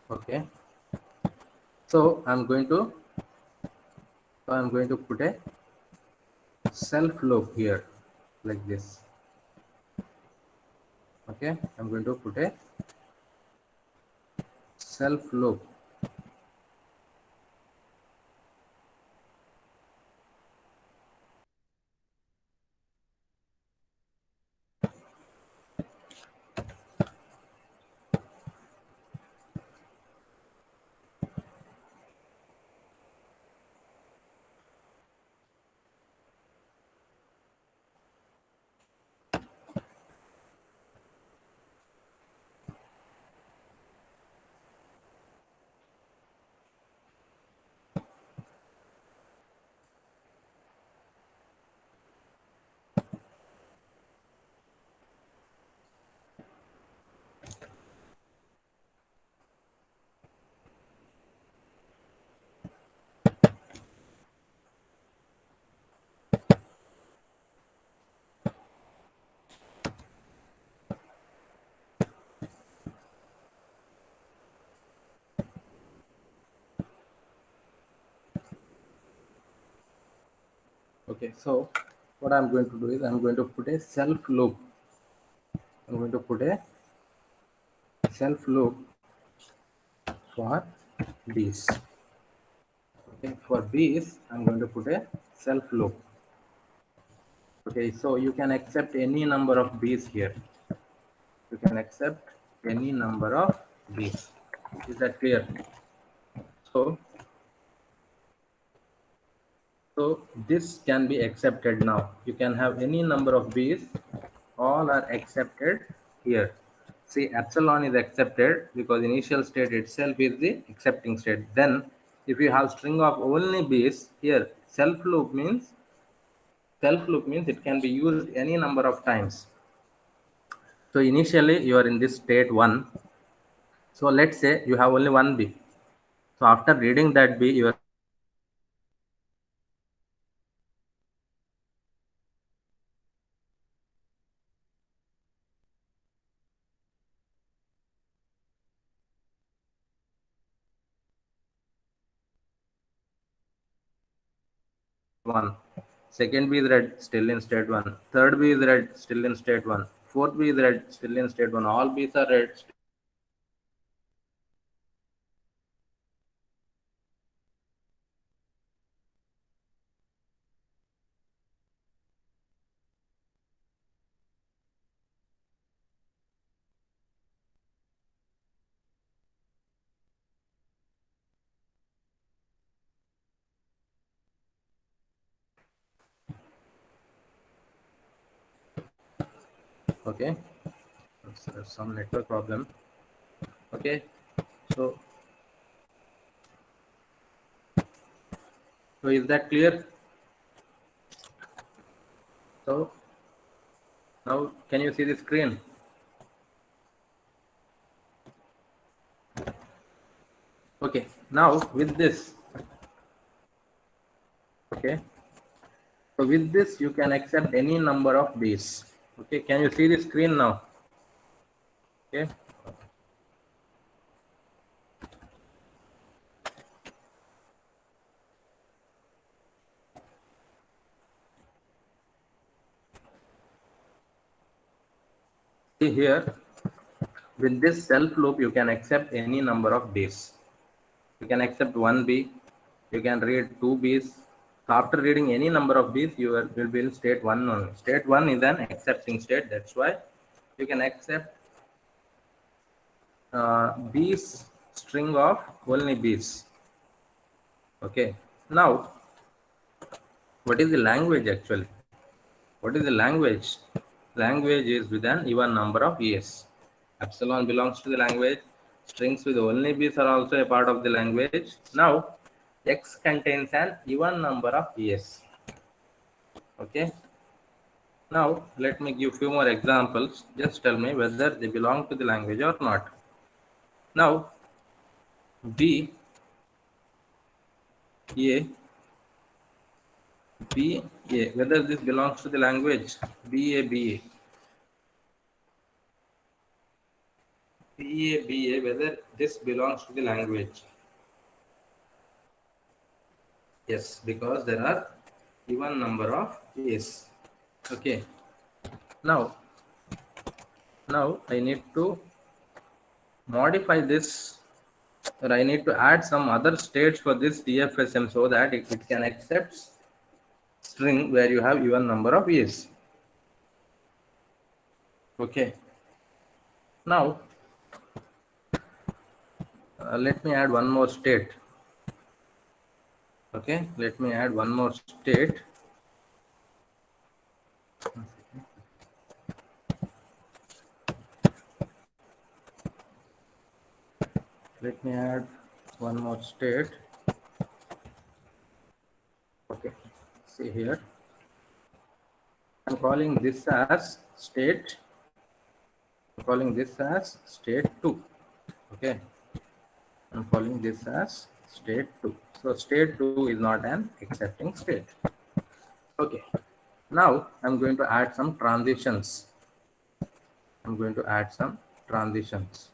Okay, so I'm going to put a self loop here like this. Okay, I'm going to put a self loop. Okay, so what I'm going to do is I'm going to put a self loop. I'm going to put a self loop for Bs. Okay, for Bs, I'm going to put a self loop. Okay, so you can accept any number of Bs here. You can accept any number of Bs. Is that clear? So, so this can be accepted now. You can have any number of Bs. All are accepted here. See, epsilon is accepted because initial state itself is the accepting state. Then, if you have string of only Bs here, self loop means it can be used any number of times. So initially you are in this state 1. So let's say you have only one B. So after reading that B, you are one. Second B is read, still in state 1. Third B is read, still in state 1. Fourth B is read, still in state 1. All B's are read. Okay. There's some network problem. Okay. So, so is that clear? So now can you see the screen? Okay. Now with this, okay. So with this, you can accept any number of B's. Okay. Can you see the screen now? Okay. See here, with this self loop, you can accept any number of B's. You can accept one B. You can read two B's. So after reading any number of B's, will be in state 1 only. State 1 is an accepting state. That's why you can accept B's string of only B's. Okay. Now, what is the language actually? What is the language? language is with an even number of years. Epsilon belongs to the language. Strings with only b's are also a part of the language. Now, X contains an even number of years. Okay. Now, let me give few more examples. Just tell me whether they belong to the language or not. Now, B, A, B, A, whether this belongs to the language. B, A, B, A. B, A, B, A, whether this belongs to the language. Yes, because there are even number of A's. Okay. Now, I need to modify this, or I need to add some other states for this DFSM so that it can accept string where you have even number of A's. Okay. Now, let me add one more state. Okay, let me add one more state. Let me add one more state. Okay, see here. I'm calling this as state. I'm calling this as state 2. Okay, I'm calling this as state 2. So state 2 is not an accepting state. Okay, now I'm going to add some transitions. I'm going to add some transitions.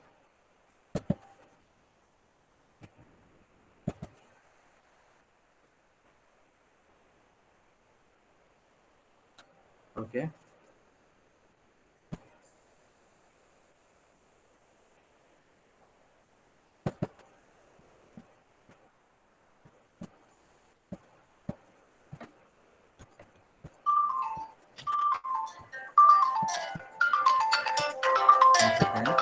Okay. One second.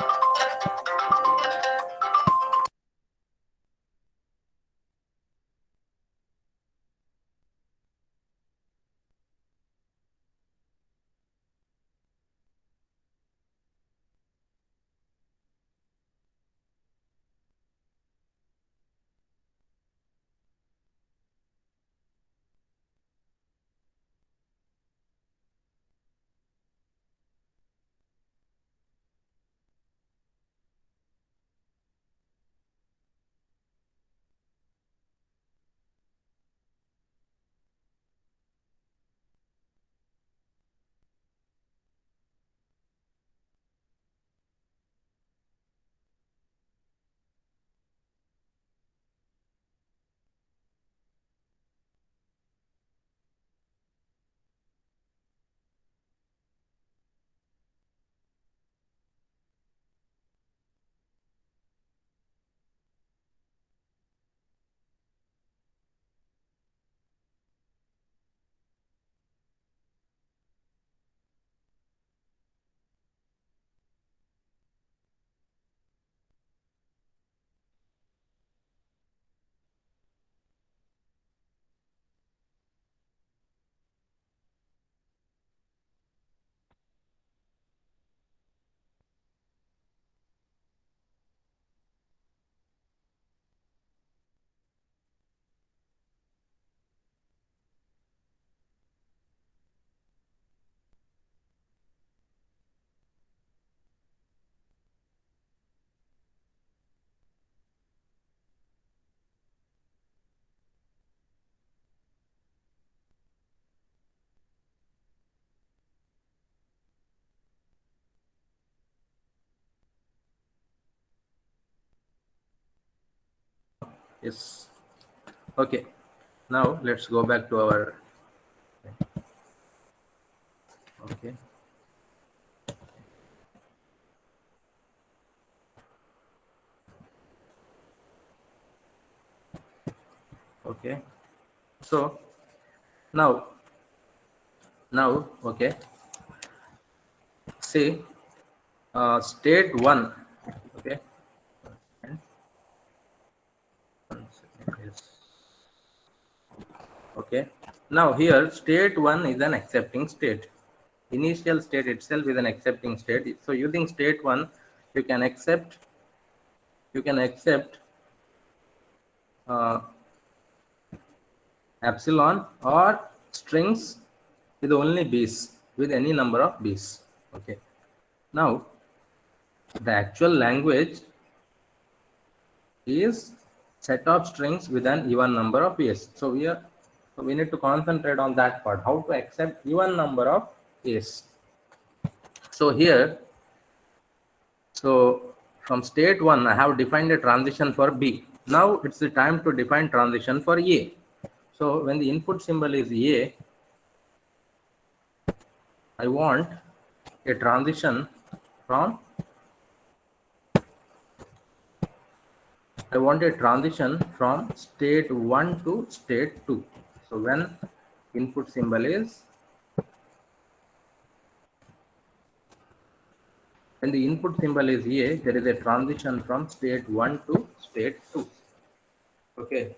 Yes. Okay. Now let's go back to our. Okay. Okay. So now, okay. See, state 1. Okay. And one second, yes. Okay. Now here, state 1 is an accepting state. initial state itself is an accepting state. So using state 1, you can accept uh, epsilon or strings with only b's, with any number of b's. Okay. Now the actual language is set of strings with an even number of a's. So we need to concentrate on that part, how to accept even number of a's. So here, so from state 1, I have defined a transition for B. Now it's the time to define transition for A. So when the input symbol is A, I want a transition from state 1 to state 2. So when input symbol is A, there is a transition from state 1 to state 2. Okay.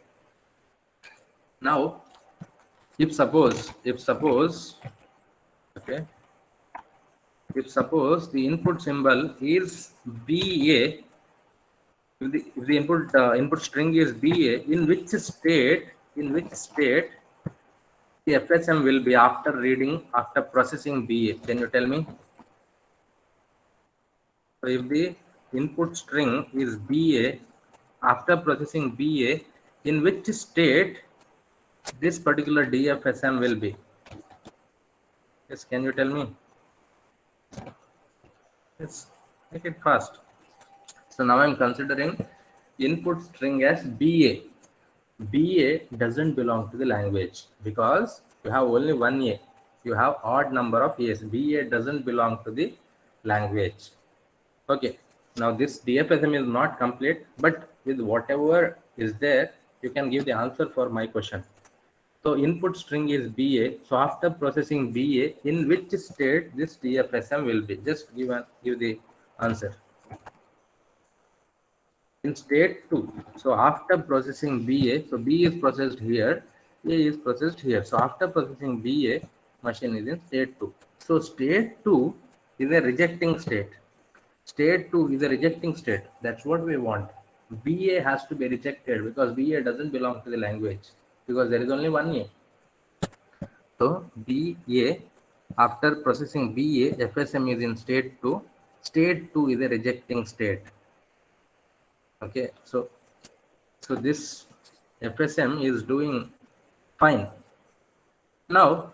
Now, if suppose the input symbol is BA, if the input string is BA, in which state the FSM will be after processing BA? Can you tell me? So if the input string is BA, after processing BA, in which state this particular DFSM will be? Yes, can you tell me? Yes, make it fast. So now I'm considering input string as BA. BA doesn't belong to the language because you have only one A. You have odd number of A's. BA doesn't belong to the language. Okay. Now this DFSM is not complete, but with whatever is there, you can give the answer for my question. So input string is BA. So after processing BA, in which state this DFSM will be? Just give the answer. In state 2. So after processing BA, so B is processed here, A is processed here. So after processing BA, machine is in state 2. So state 2 is a rejecting state. State 2 is a rejecting state. That's what we want. BA has to be rejected because BA doesn't belong to the language because there is only one A. So BA, after processing BA, FSM is in state 2. State 2 is a rejecting state. Okay, so this FSM is doing fine. Now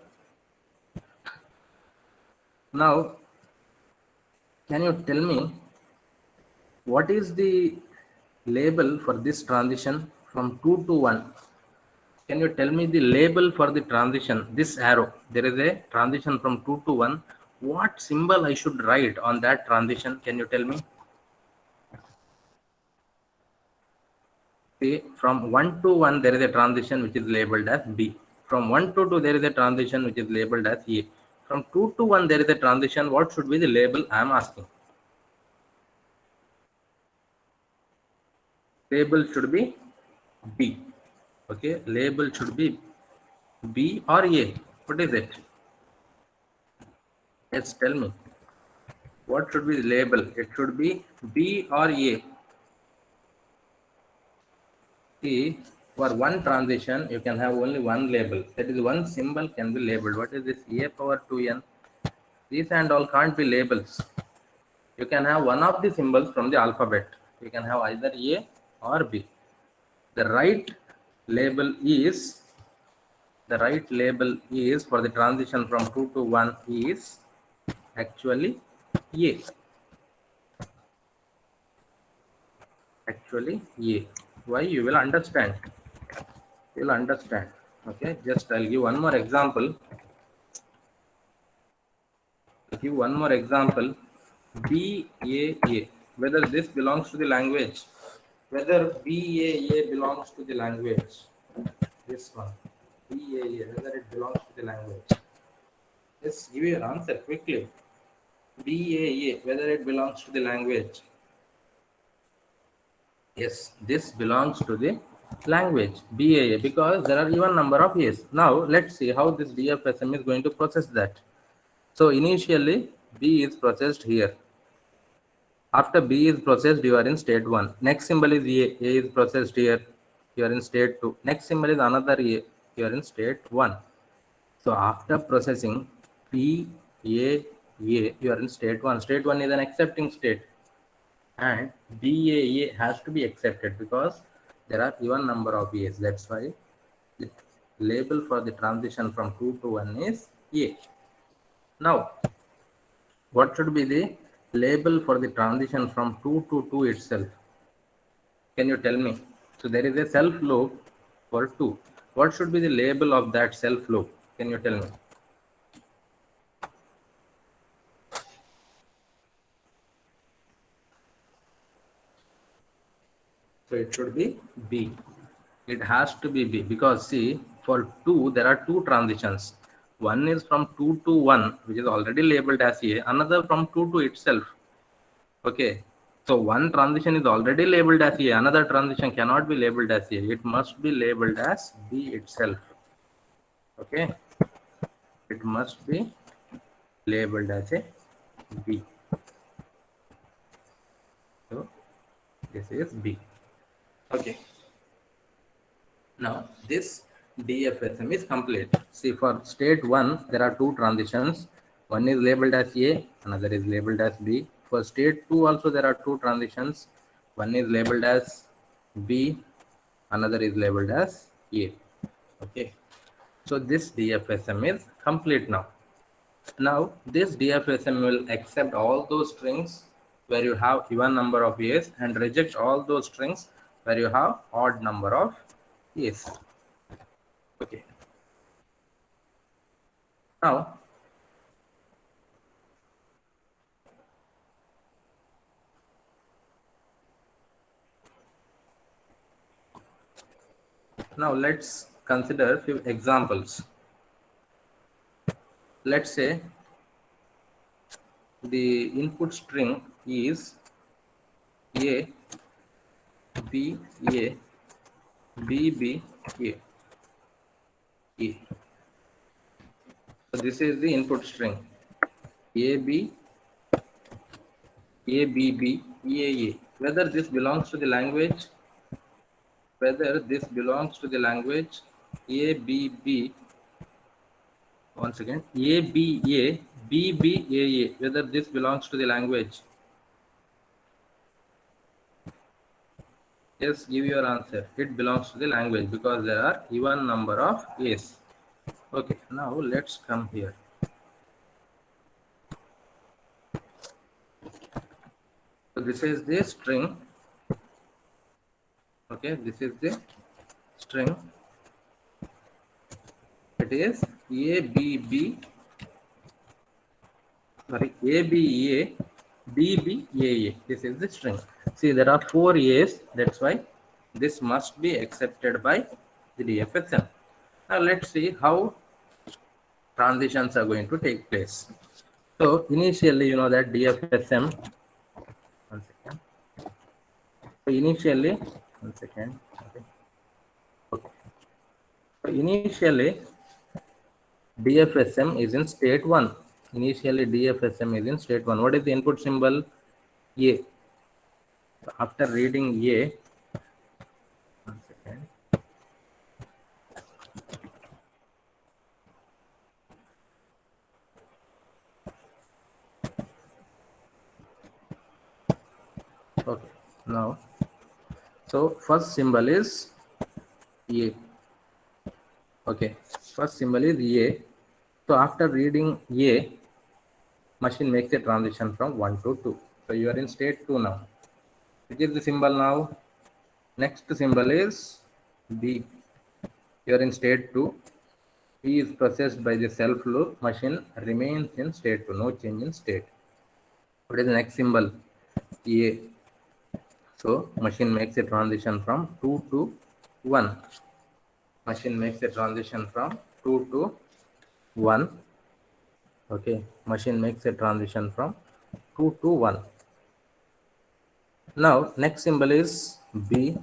can you tell me what is the label for this transition from 2 to 1? Can you tell me the label for the transition? This arrow, there is a transition from 2 to 1. What symbol I should write on that transition? Can you tell me? See, from 1 to 1, there is a transition which is labeled as B. From 1 to 2, there is a transition which is labeled as A. From 2 to 1, there is a transition. What should be the label? I am asking. Label should be B. Okay, label should be B or A. What is it? Yes, tell me. What should be the label? It should be B or A. See, for one transition, you can have only one label. That is, one symbol can be labeled. What is this? A power 2n. These and all can't be labels. You can have one of the symbols from the alphabet. You can have either A or B. The right label is for the transition from 2 to 1 is actually A. Actually A. Why? You will understand. Okay, just I'll give one more example. BAA. Whether this belongs to the language. Whether BAA belongs to the language. This one. BAA. Whether it belongs to the language. Just give your answer quickly. BAA. Whether it belongs to the language. Yes, this belongs to the language BAA because there are even number of A's. Now let's see how this DFSM is going to process that. So initially B is processed here. After B is processed, you are in state 1. Next symbol is A. A is processed here. You are in state 2. Next symbol is another A. You are in state 1. So after processing P, A, you are in state 1. State 1 is an accepting state. And BAA has to be accepted because there are even number of A's. That's why the label for the transition from 2 to 1 is A. Now, what should be the label for the transition from 2 to 2 itself? Can you tell me? So there is a self loop for 2. What should be the label of that self loop? Can you tell me? So it should be B. It has to be B because see, for 2, there are 2 transitions. One is from 2 to 1, which is already labeled as A, another from 2 to itself. Okay. So one transition is already labeled as A, another transition cannot be labeled as A. It must be labeled as B itself. Okay. It must be labeled as a B. So this is B. Okay. Now this DFSM is complete. See, for state 1, there are 2 transitions. One is labeled as A, another is labeled as B. For state 2 also there are 2 transitions. One is labeled as B, another is labeled as A. Okay. So this DFSM is complete now. Now this DFSM will accept all those strings where you have even number of A's and reject all those strings where you have odd number of A's. Okay. Now let's consider few examples. Let's say the input string is A, B, A, B, B, A, A. So this is the input string A, B, A, B, B, A, A. Whether this belongs to the language, A, B, B, once again, A, B, A, B, B, A, A, whether this belongs to the language. Yes, give your answer. It belongs to the language because there are even number of A's. Okay, now let's come here. So this is the string. Okay, this is the string. It is A, B, B. Sorry, A, B, A, B, B, A, A. This is the string. See, there are 4 A's. That's why this must be accepted by the DFSM. Now let's see how transitions are going to take place. So initially, you know that DFSM. One second. So initially, one second. Okay. Okay. So initially, DFSM is in state 1. Initially, DFSM is in state 1. What is the input symbol? A. So after reading A, one second. Okay. Now, so first symbol is A. Okay. First symbol is A. So after reading A, machine makes a transition from 1 to 2. So you are in state 2 now. Which is the symbol now? Next symbol is B. You are in state 2. B is processed by the self loop. Machine remains in state 2. No change in state. What is the next symbol? A. So machine makes a transition from 2 to 1. Machine makes a transition from 2 to 1. Okay. Machine makes a transition from 2 to 1. Now next symbol is B.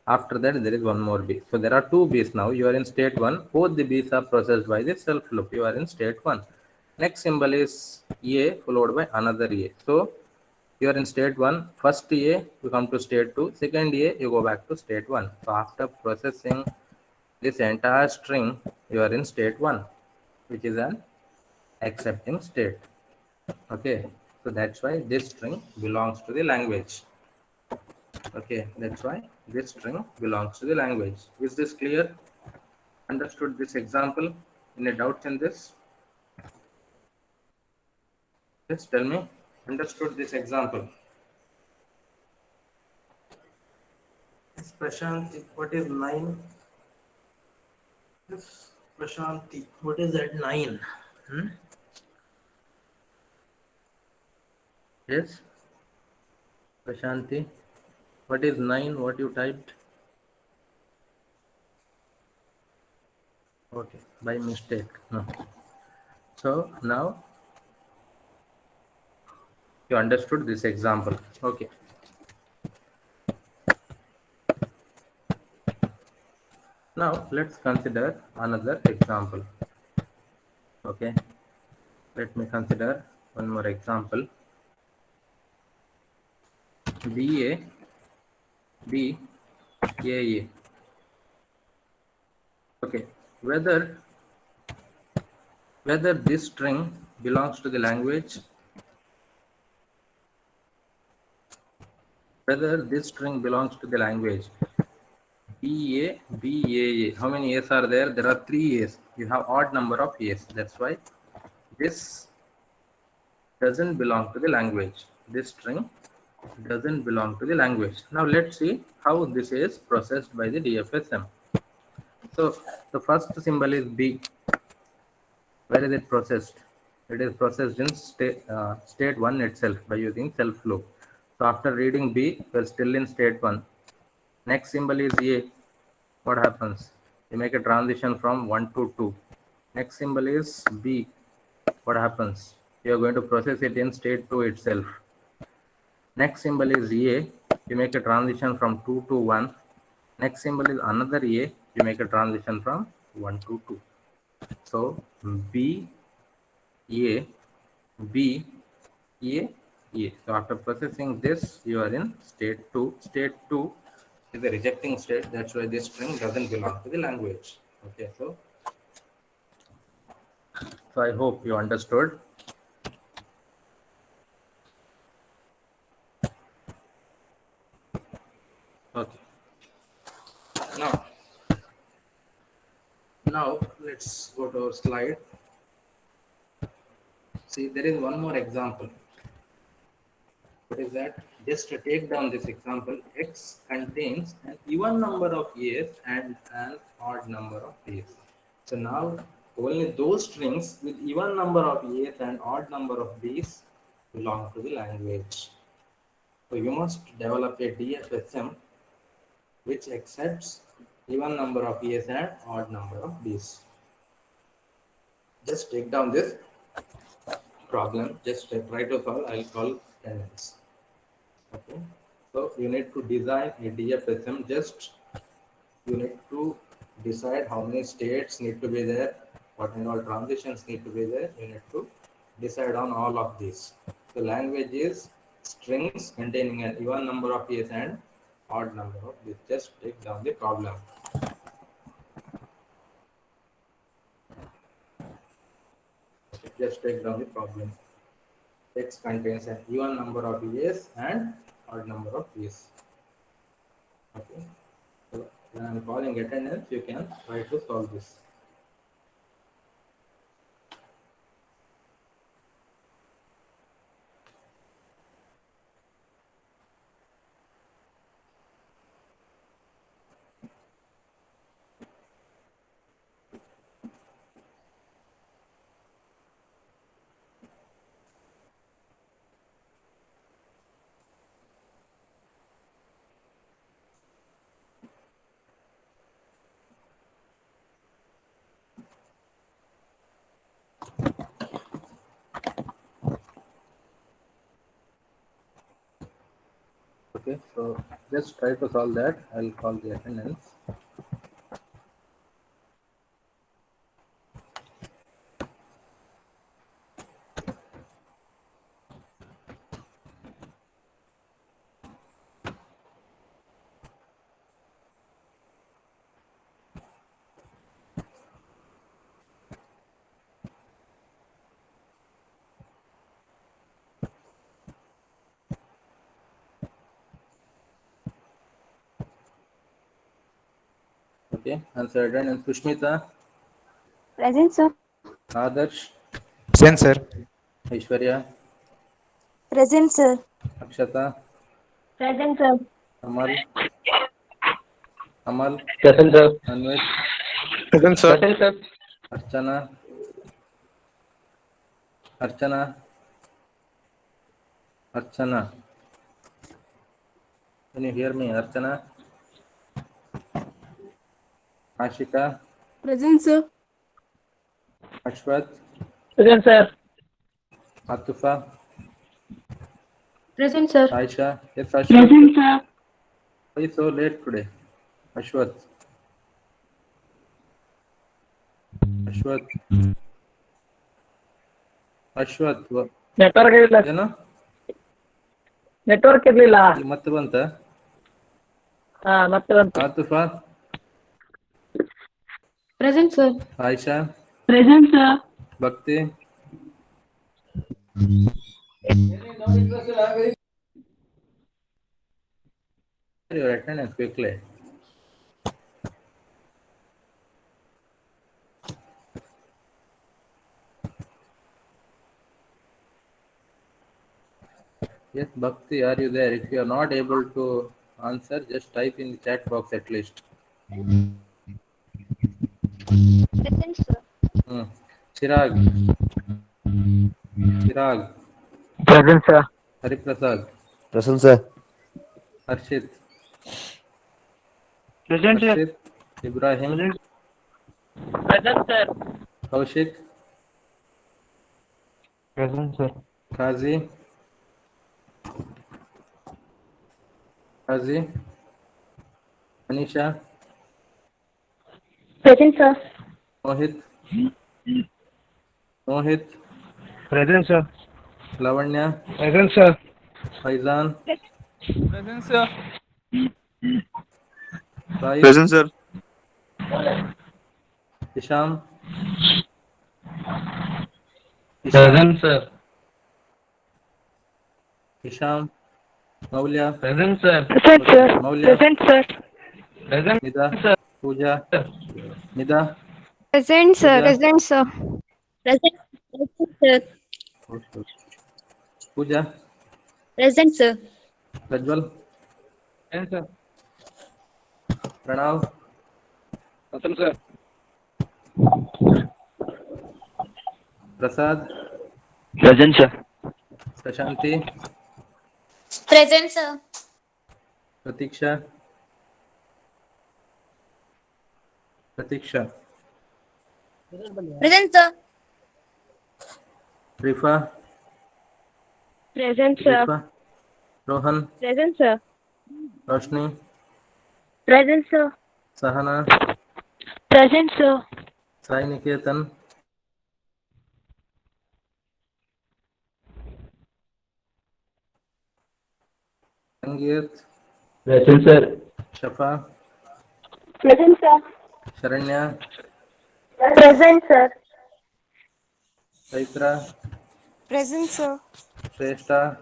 After that there is one more B. So there are 2 B's now. You are in state 1. Both the B's are processed by the self loop. You are in state 1. Next symbol is A followed by another A. So you are in state 1, first A, you come to state 2, second A, you go back to state 1. So after processing this entire string, you are in state 1, which is an accepting state. Okay, so that's why this string belongs to the language. Okay, that's why this string belongs to the language. Is this clear? Understood this example? Any doubts in this? Just tell me. Understood this example? Yes, Prashanti, what is 9? Yes, Prashanti, what is that 9? Hmm? Yes, Prashanti, what is 9? What you typed? Okay, by mistake. No. So now you understood this example. Okay. Now let's consider another example. Okay. Let me consider one more example. BA, B, A. Okay. Whether this string belongs to the language, whether this string belongs to the language BA. How many A's are there? There are 3 A's. You have odd number of A's. That's why this doesn't belong to the language. This string doesn't belong to the language. Now let's see how this is processed by the DFSM. So the first symbol is B. Where is it processed? It is processed in state 1 itself by using self loop. So after reading B, we're still in state 1. Next symbol is A. What happens? You make a transition from 1 to 2. Next symbol is B. What happens? You are going to process it in state 2 itself. Next symbol is A. You make a transition from 2 to 1. Next symbol is another A. You make a transition from 1 to 2. So B, A, B, A, A. So after processing this, you are in state 2. State 2 is a rejecting state. That's why this string doesn't belong to the language. Okay, so I hope you understood. Okay. Now let's go to our slide. See, there is one more example. What is that? Just to take down this example, X contains an even number of A's and an odd number of A's. So now only those strings with even number of A's and odd number of B's belong to the language. So you must develop a DFSM which accepts even number of A's and odd number of B's. Just take down this problem. Just try to solve. I'll solve 10 minutes. Okay. So you need to design a DFSM. Just you need to decide how many states need to be there, what and all transitions need to be there. You need to decide on all of these. The language is strings containing an even number of A's and odd number of B's. Just take down the problem. Just take down the problem. X contains an even number of A's and odd number of B's. Okay. So when I'm calling attendance, you can try to solve this. Okay, so just try to solve that. I'll call the attendance. Okay, answered. And Sushmita, Present, sir. Adarsh, Present, sir. Aishwarya, Present, sir. Akshata, Present, sir. Amal, Amal, Present, sir. Anvit, Present, sir. Present, sir. Archana, Archana, Archana. Can you hear me, Archana? Ashika, Present, sir. Ashwath, Present, sir. Atufa, Present, sir. Aisha. Yes, Ashwath. Present, sir. Why so late today? Ashwath, Ashwath, Ashwath. Network ಇರಲಿಲ್ಲ. ಏನು network ಇರ್ಲಿಲ್ಲ. ಈಗ ಮತ್ತೆ ಬಂತ? ಹಾ, ಮತ್ತೆ ಬಂತು. ಆತುಫಾ, Present, sir. Ayesha, Present, sir. ಭಕ್ತಿ, your attendance quickly. Yes, Bhakti, are you there? If you are not able to answer, just type in the chat box at least. Present, sir. Chirag, Chirag, Present, sir. Hariprasad, Present, sir. Harshit, Present, sir. Harshit, Ibrahim, Present, sir. Kaushik, Present, sir. Kazi, Kazi, Anisha, Present, sir. Mohit, Mohit, Present, sir. Lavanya, Present, sir. Faizan, Present, sir. Faiz, Present, sir. Hisham, Present, sir. Hisham, Maulia, Present, sir. Present, sir. Maulia, Present, sir. Present, Nida, sir. Pooja, Nida, Present, sir. Pooja, Present, sir. Present, sir. Pooja, Present, sir. Rajwal, Present, sir. Pranav, Present, sir. Prasad, Present, sir. Prashanti, Present, sir. Pratiksha, Pratiksha, Present, sir. Rifa, Present, sir. Rifa, Rohan, Present, sir. Roshni, Present, sir. Sahana, Present, sir. Sai Niketan, Sangeet, Present, sir. Shafa, Present, sir. Sharanya, Present, sir. Chaitra, Present, sir. Shrestha,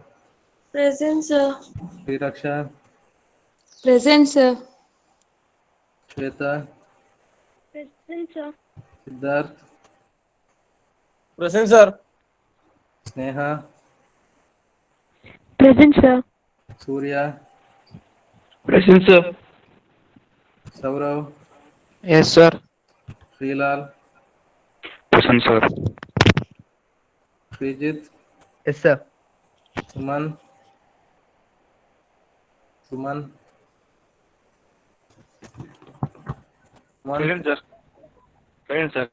Present, sir. Sriraksha, Present, sir. Shweta, Present, sir. Siddharth, Present, sir. Sneha, Present, sir. Surya, Present, sir. Saurav, Yes, sir. Srilal, Present, sir. Srijit, Yes, sir. Suman, Suman, Suman, Present, sir. Present, sir.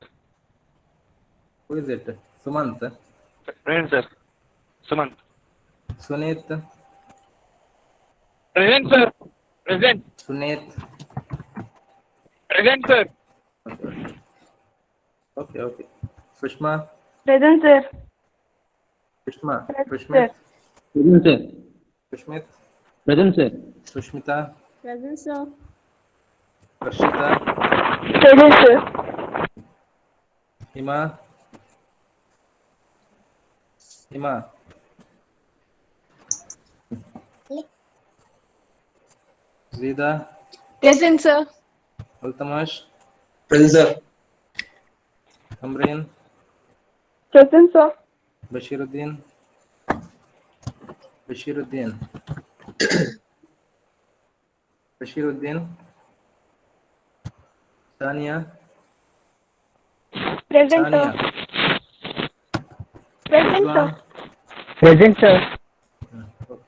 who is it? Sumant, Present, sir. Suman. Sunit, Present, sir. Present. Sunit. Present, sir. Okay. Sushma, Present, sir. Sushma, Present, Sushmit, Present, sir. Sushmit, Present, sir. Sushmita, Present, sir. Rashita, Present, sir. Hima, Hima, Zida, Present, sir. Altamash, Present, sir. Amreen, Present, sir. Bashiruddin, Bashiruddin, Bashiruddin, Sania, Present, sir. Sania, Present, sir. Rizwan. Present, sir. Okay.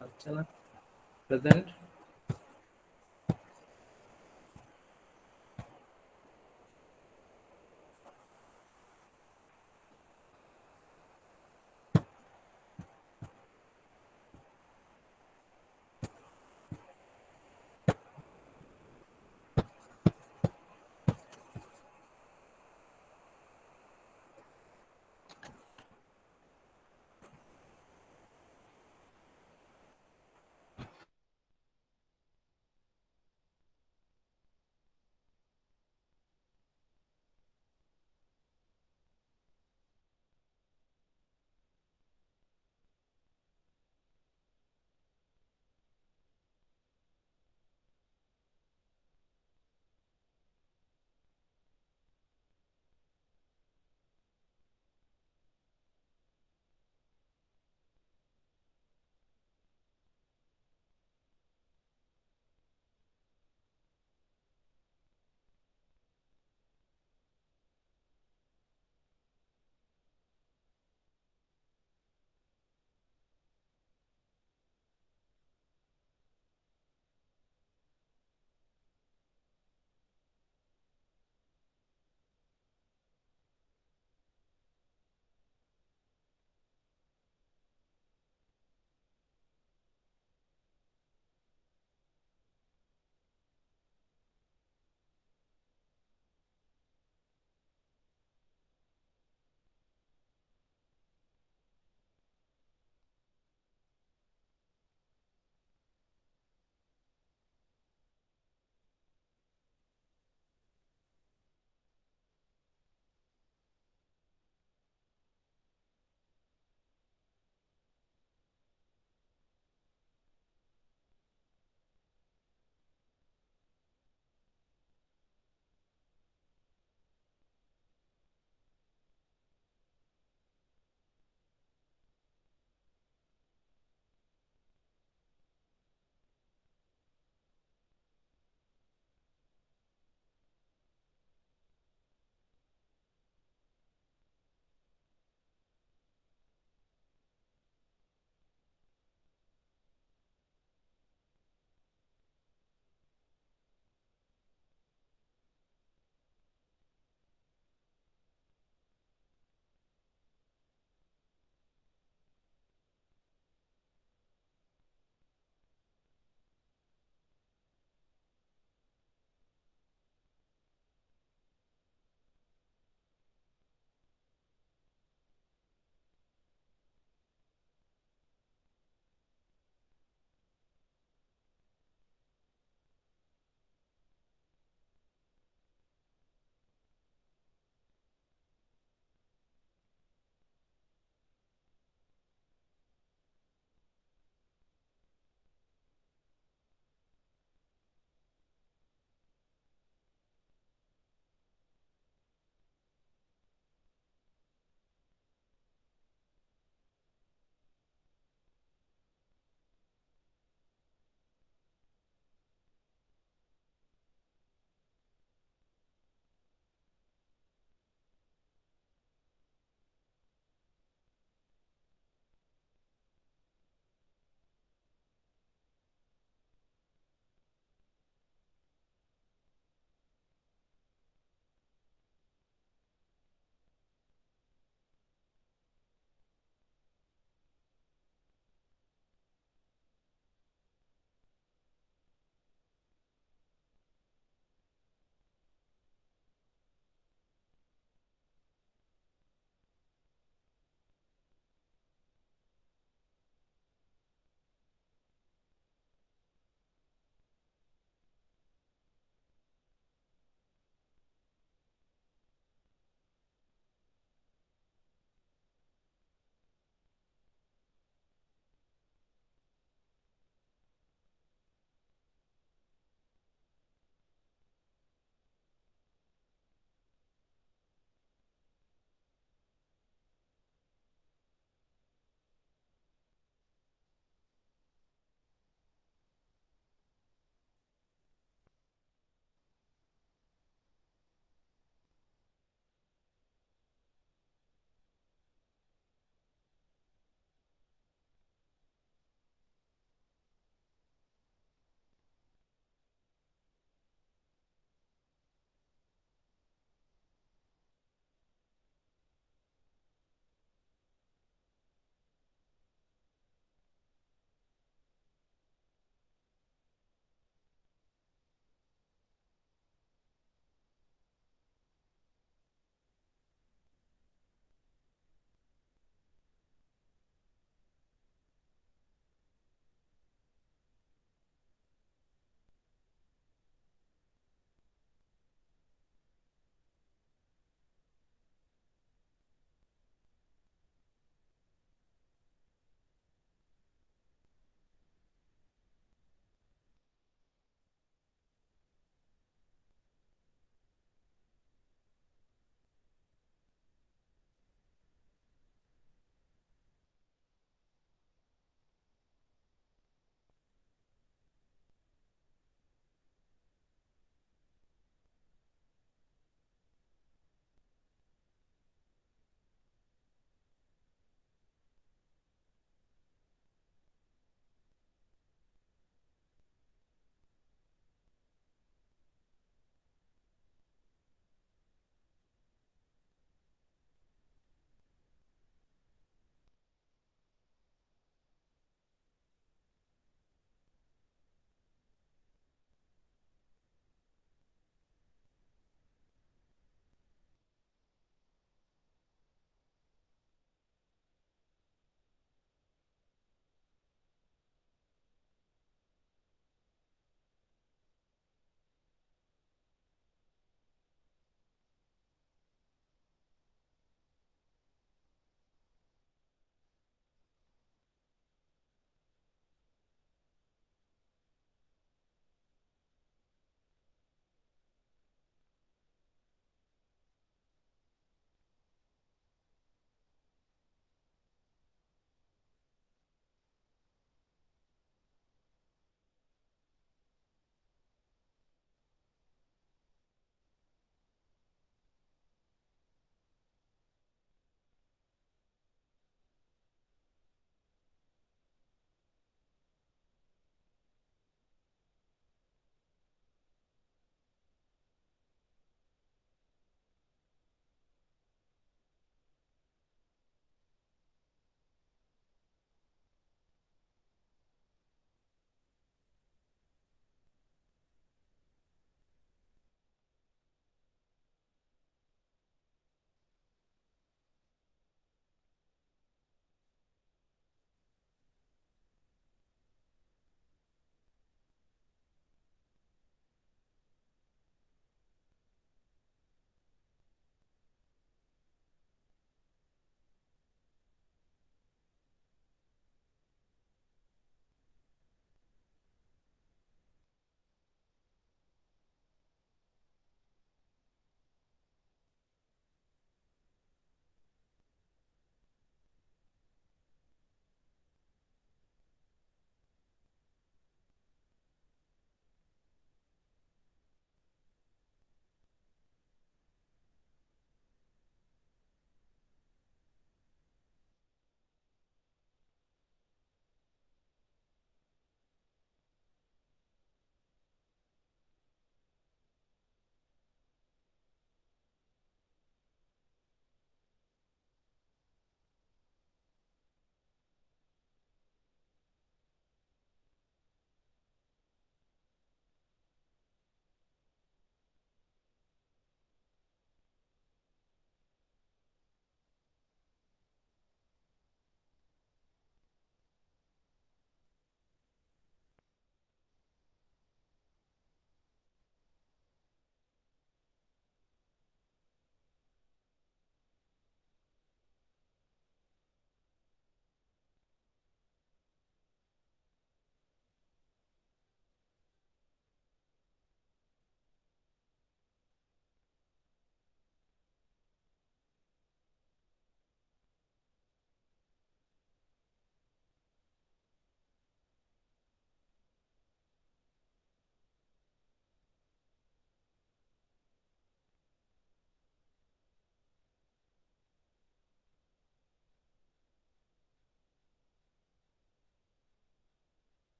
Archana, present.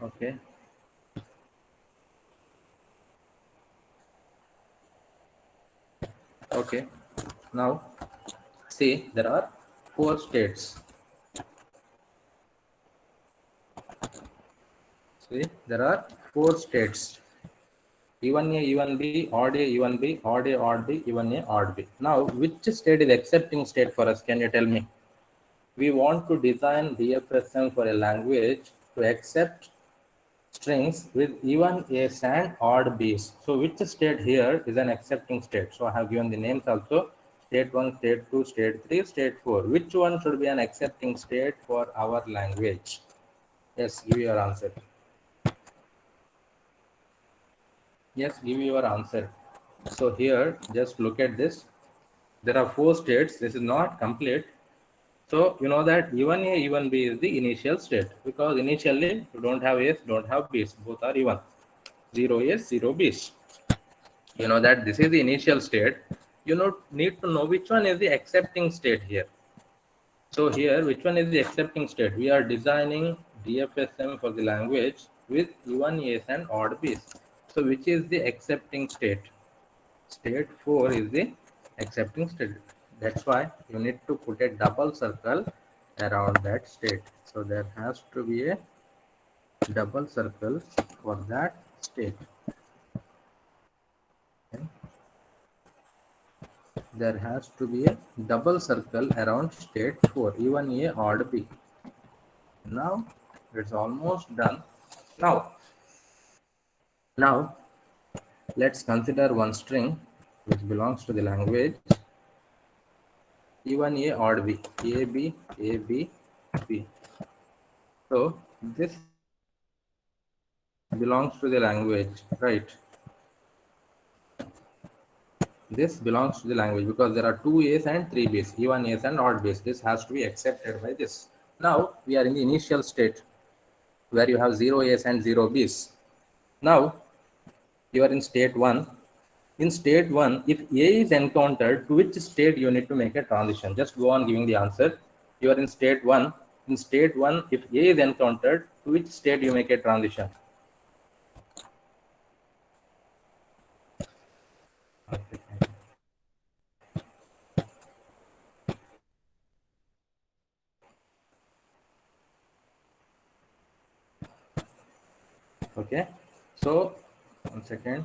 Okay. Okay. Now, see, there are 4 states. See, there are 4 states. Even A, even B, odd A, even B, odd A, odd B, even A, odd B. Now, which state is accepting state for us? Can you tell me? We want to design DFSM for a language to accept strings with even A's and odd B's. So, which state here is an accepting state? So, I have given the names also. State 1, state 2, state 3, state 4. Which one should be an accepting state for our language? Yes, give your answer. Yes, give your answer. So here, just look at this. There are 4 states. This is not complete. So you know that even A, even B is the initial state, because initially you don't have A's, don't have B's. Both are even. 0 A's, 0 B's. You know that this is the initial state. You need to know which one is the accepting state here. So here, which one is the accepting state? We are designing DFSM for the language with even A's and odd B's. So which is the accepting state? State 4 is the accepting state. That's why you need to put a double circle around that state. So there has to be a double circle for that state. Okay. There has to be a double circle around state 4, even A, odd B. Now it's almost done. Now let's consider one string which belongs to the language even A, odd B, A, B, A, B, B. So this belongs to the language, right? This belongs to the language because there are 2 A's and 3 B's, even A's and odd B's. This has to be accepted by this. Now we are in the initial state where you have 0 A's and 0 B's. Now you are in state 1. In state 1, if A is encountered, to which state you need to make a transition? Just go on giving the answer. You are in state 1. In state 1, if A is encountered, to which state you make a transition? Okay, so 1 second.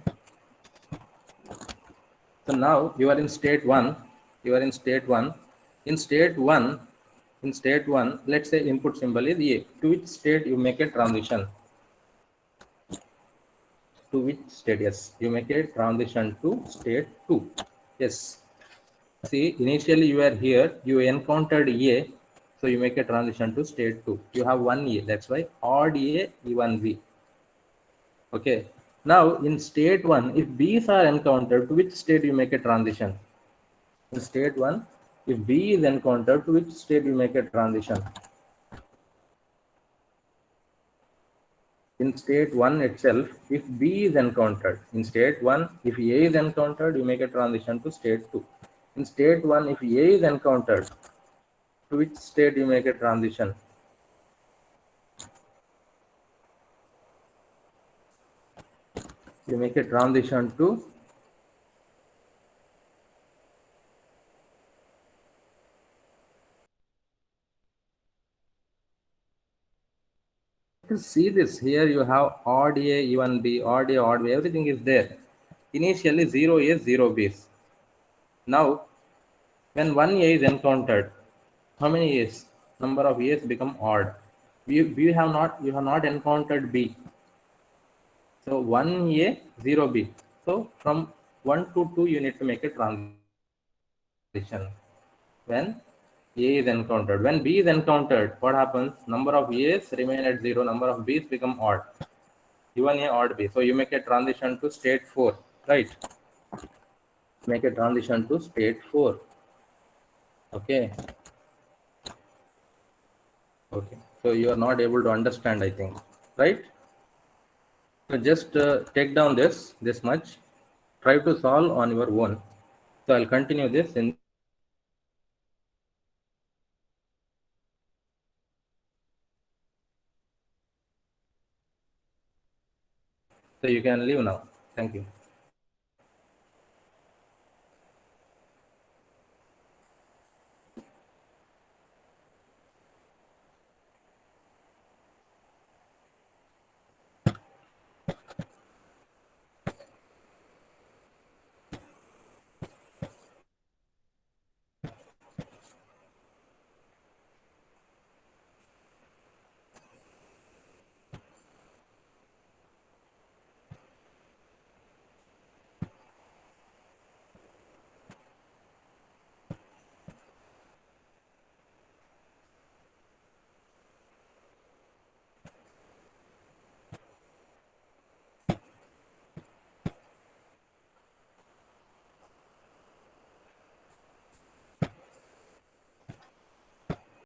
So now you are in state 1. You are in state 1. In state 1, let's say input symbol is A. To which state you make a transition? To which state? Yes, you make a transition to state 2. Yes. See, initially you are here, you encountered A, so you make a transition to state 2. You have 1 A, that's why odd A, even B. Okay. Now in state 1, if B's are encountered, to which state you make a transition? In state 1, if B is encountered, to which state you make a transition? In state 1 itself, if B is encountered, in state 1, if A is encountered, you make a transition to state 2. In state 1, if A is encountered, to which state you make a transition? You make a transition to see this here. You have odd A, even B, odd A, odd B, everything is there. Initially 0 A's, 0 B's. Now when 1 A is encountered, how many A's? Number of A's become odd. You have not encountered B. So 1 A, 0 B. So from 1 to 2 you need to make a transition when A is encountered. When B is encountered, what happens? Number of A's remain at 0, number of B's become odd. Even A, odd B. So you make a transition to state 4, right? Make a transition to state 4. Okay. Okay. So you are not able to understand, I think, right? So just take down this much. Try to solve on your own. So I'll continue this in So you can leave now. Thank you.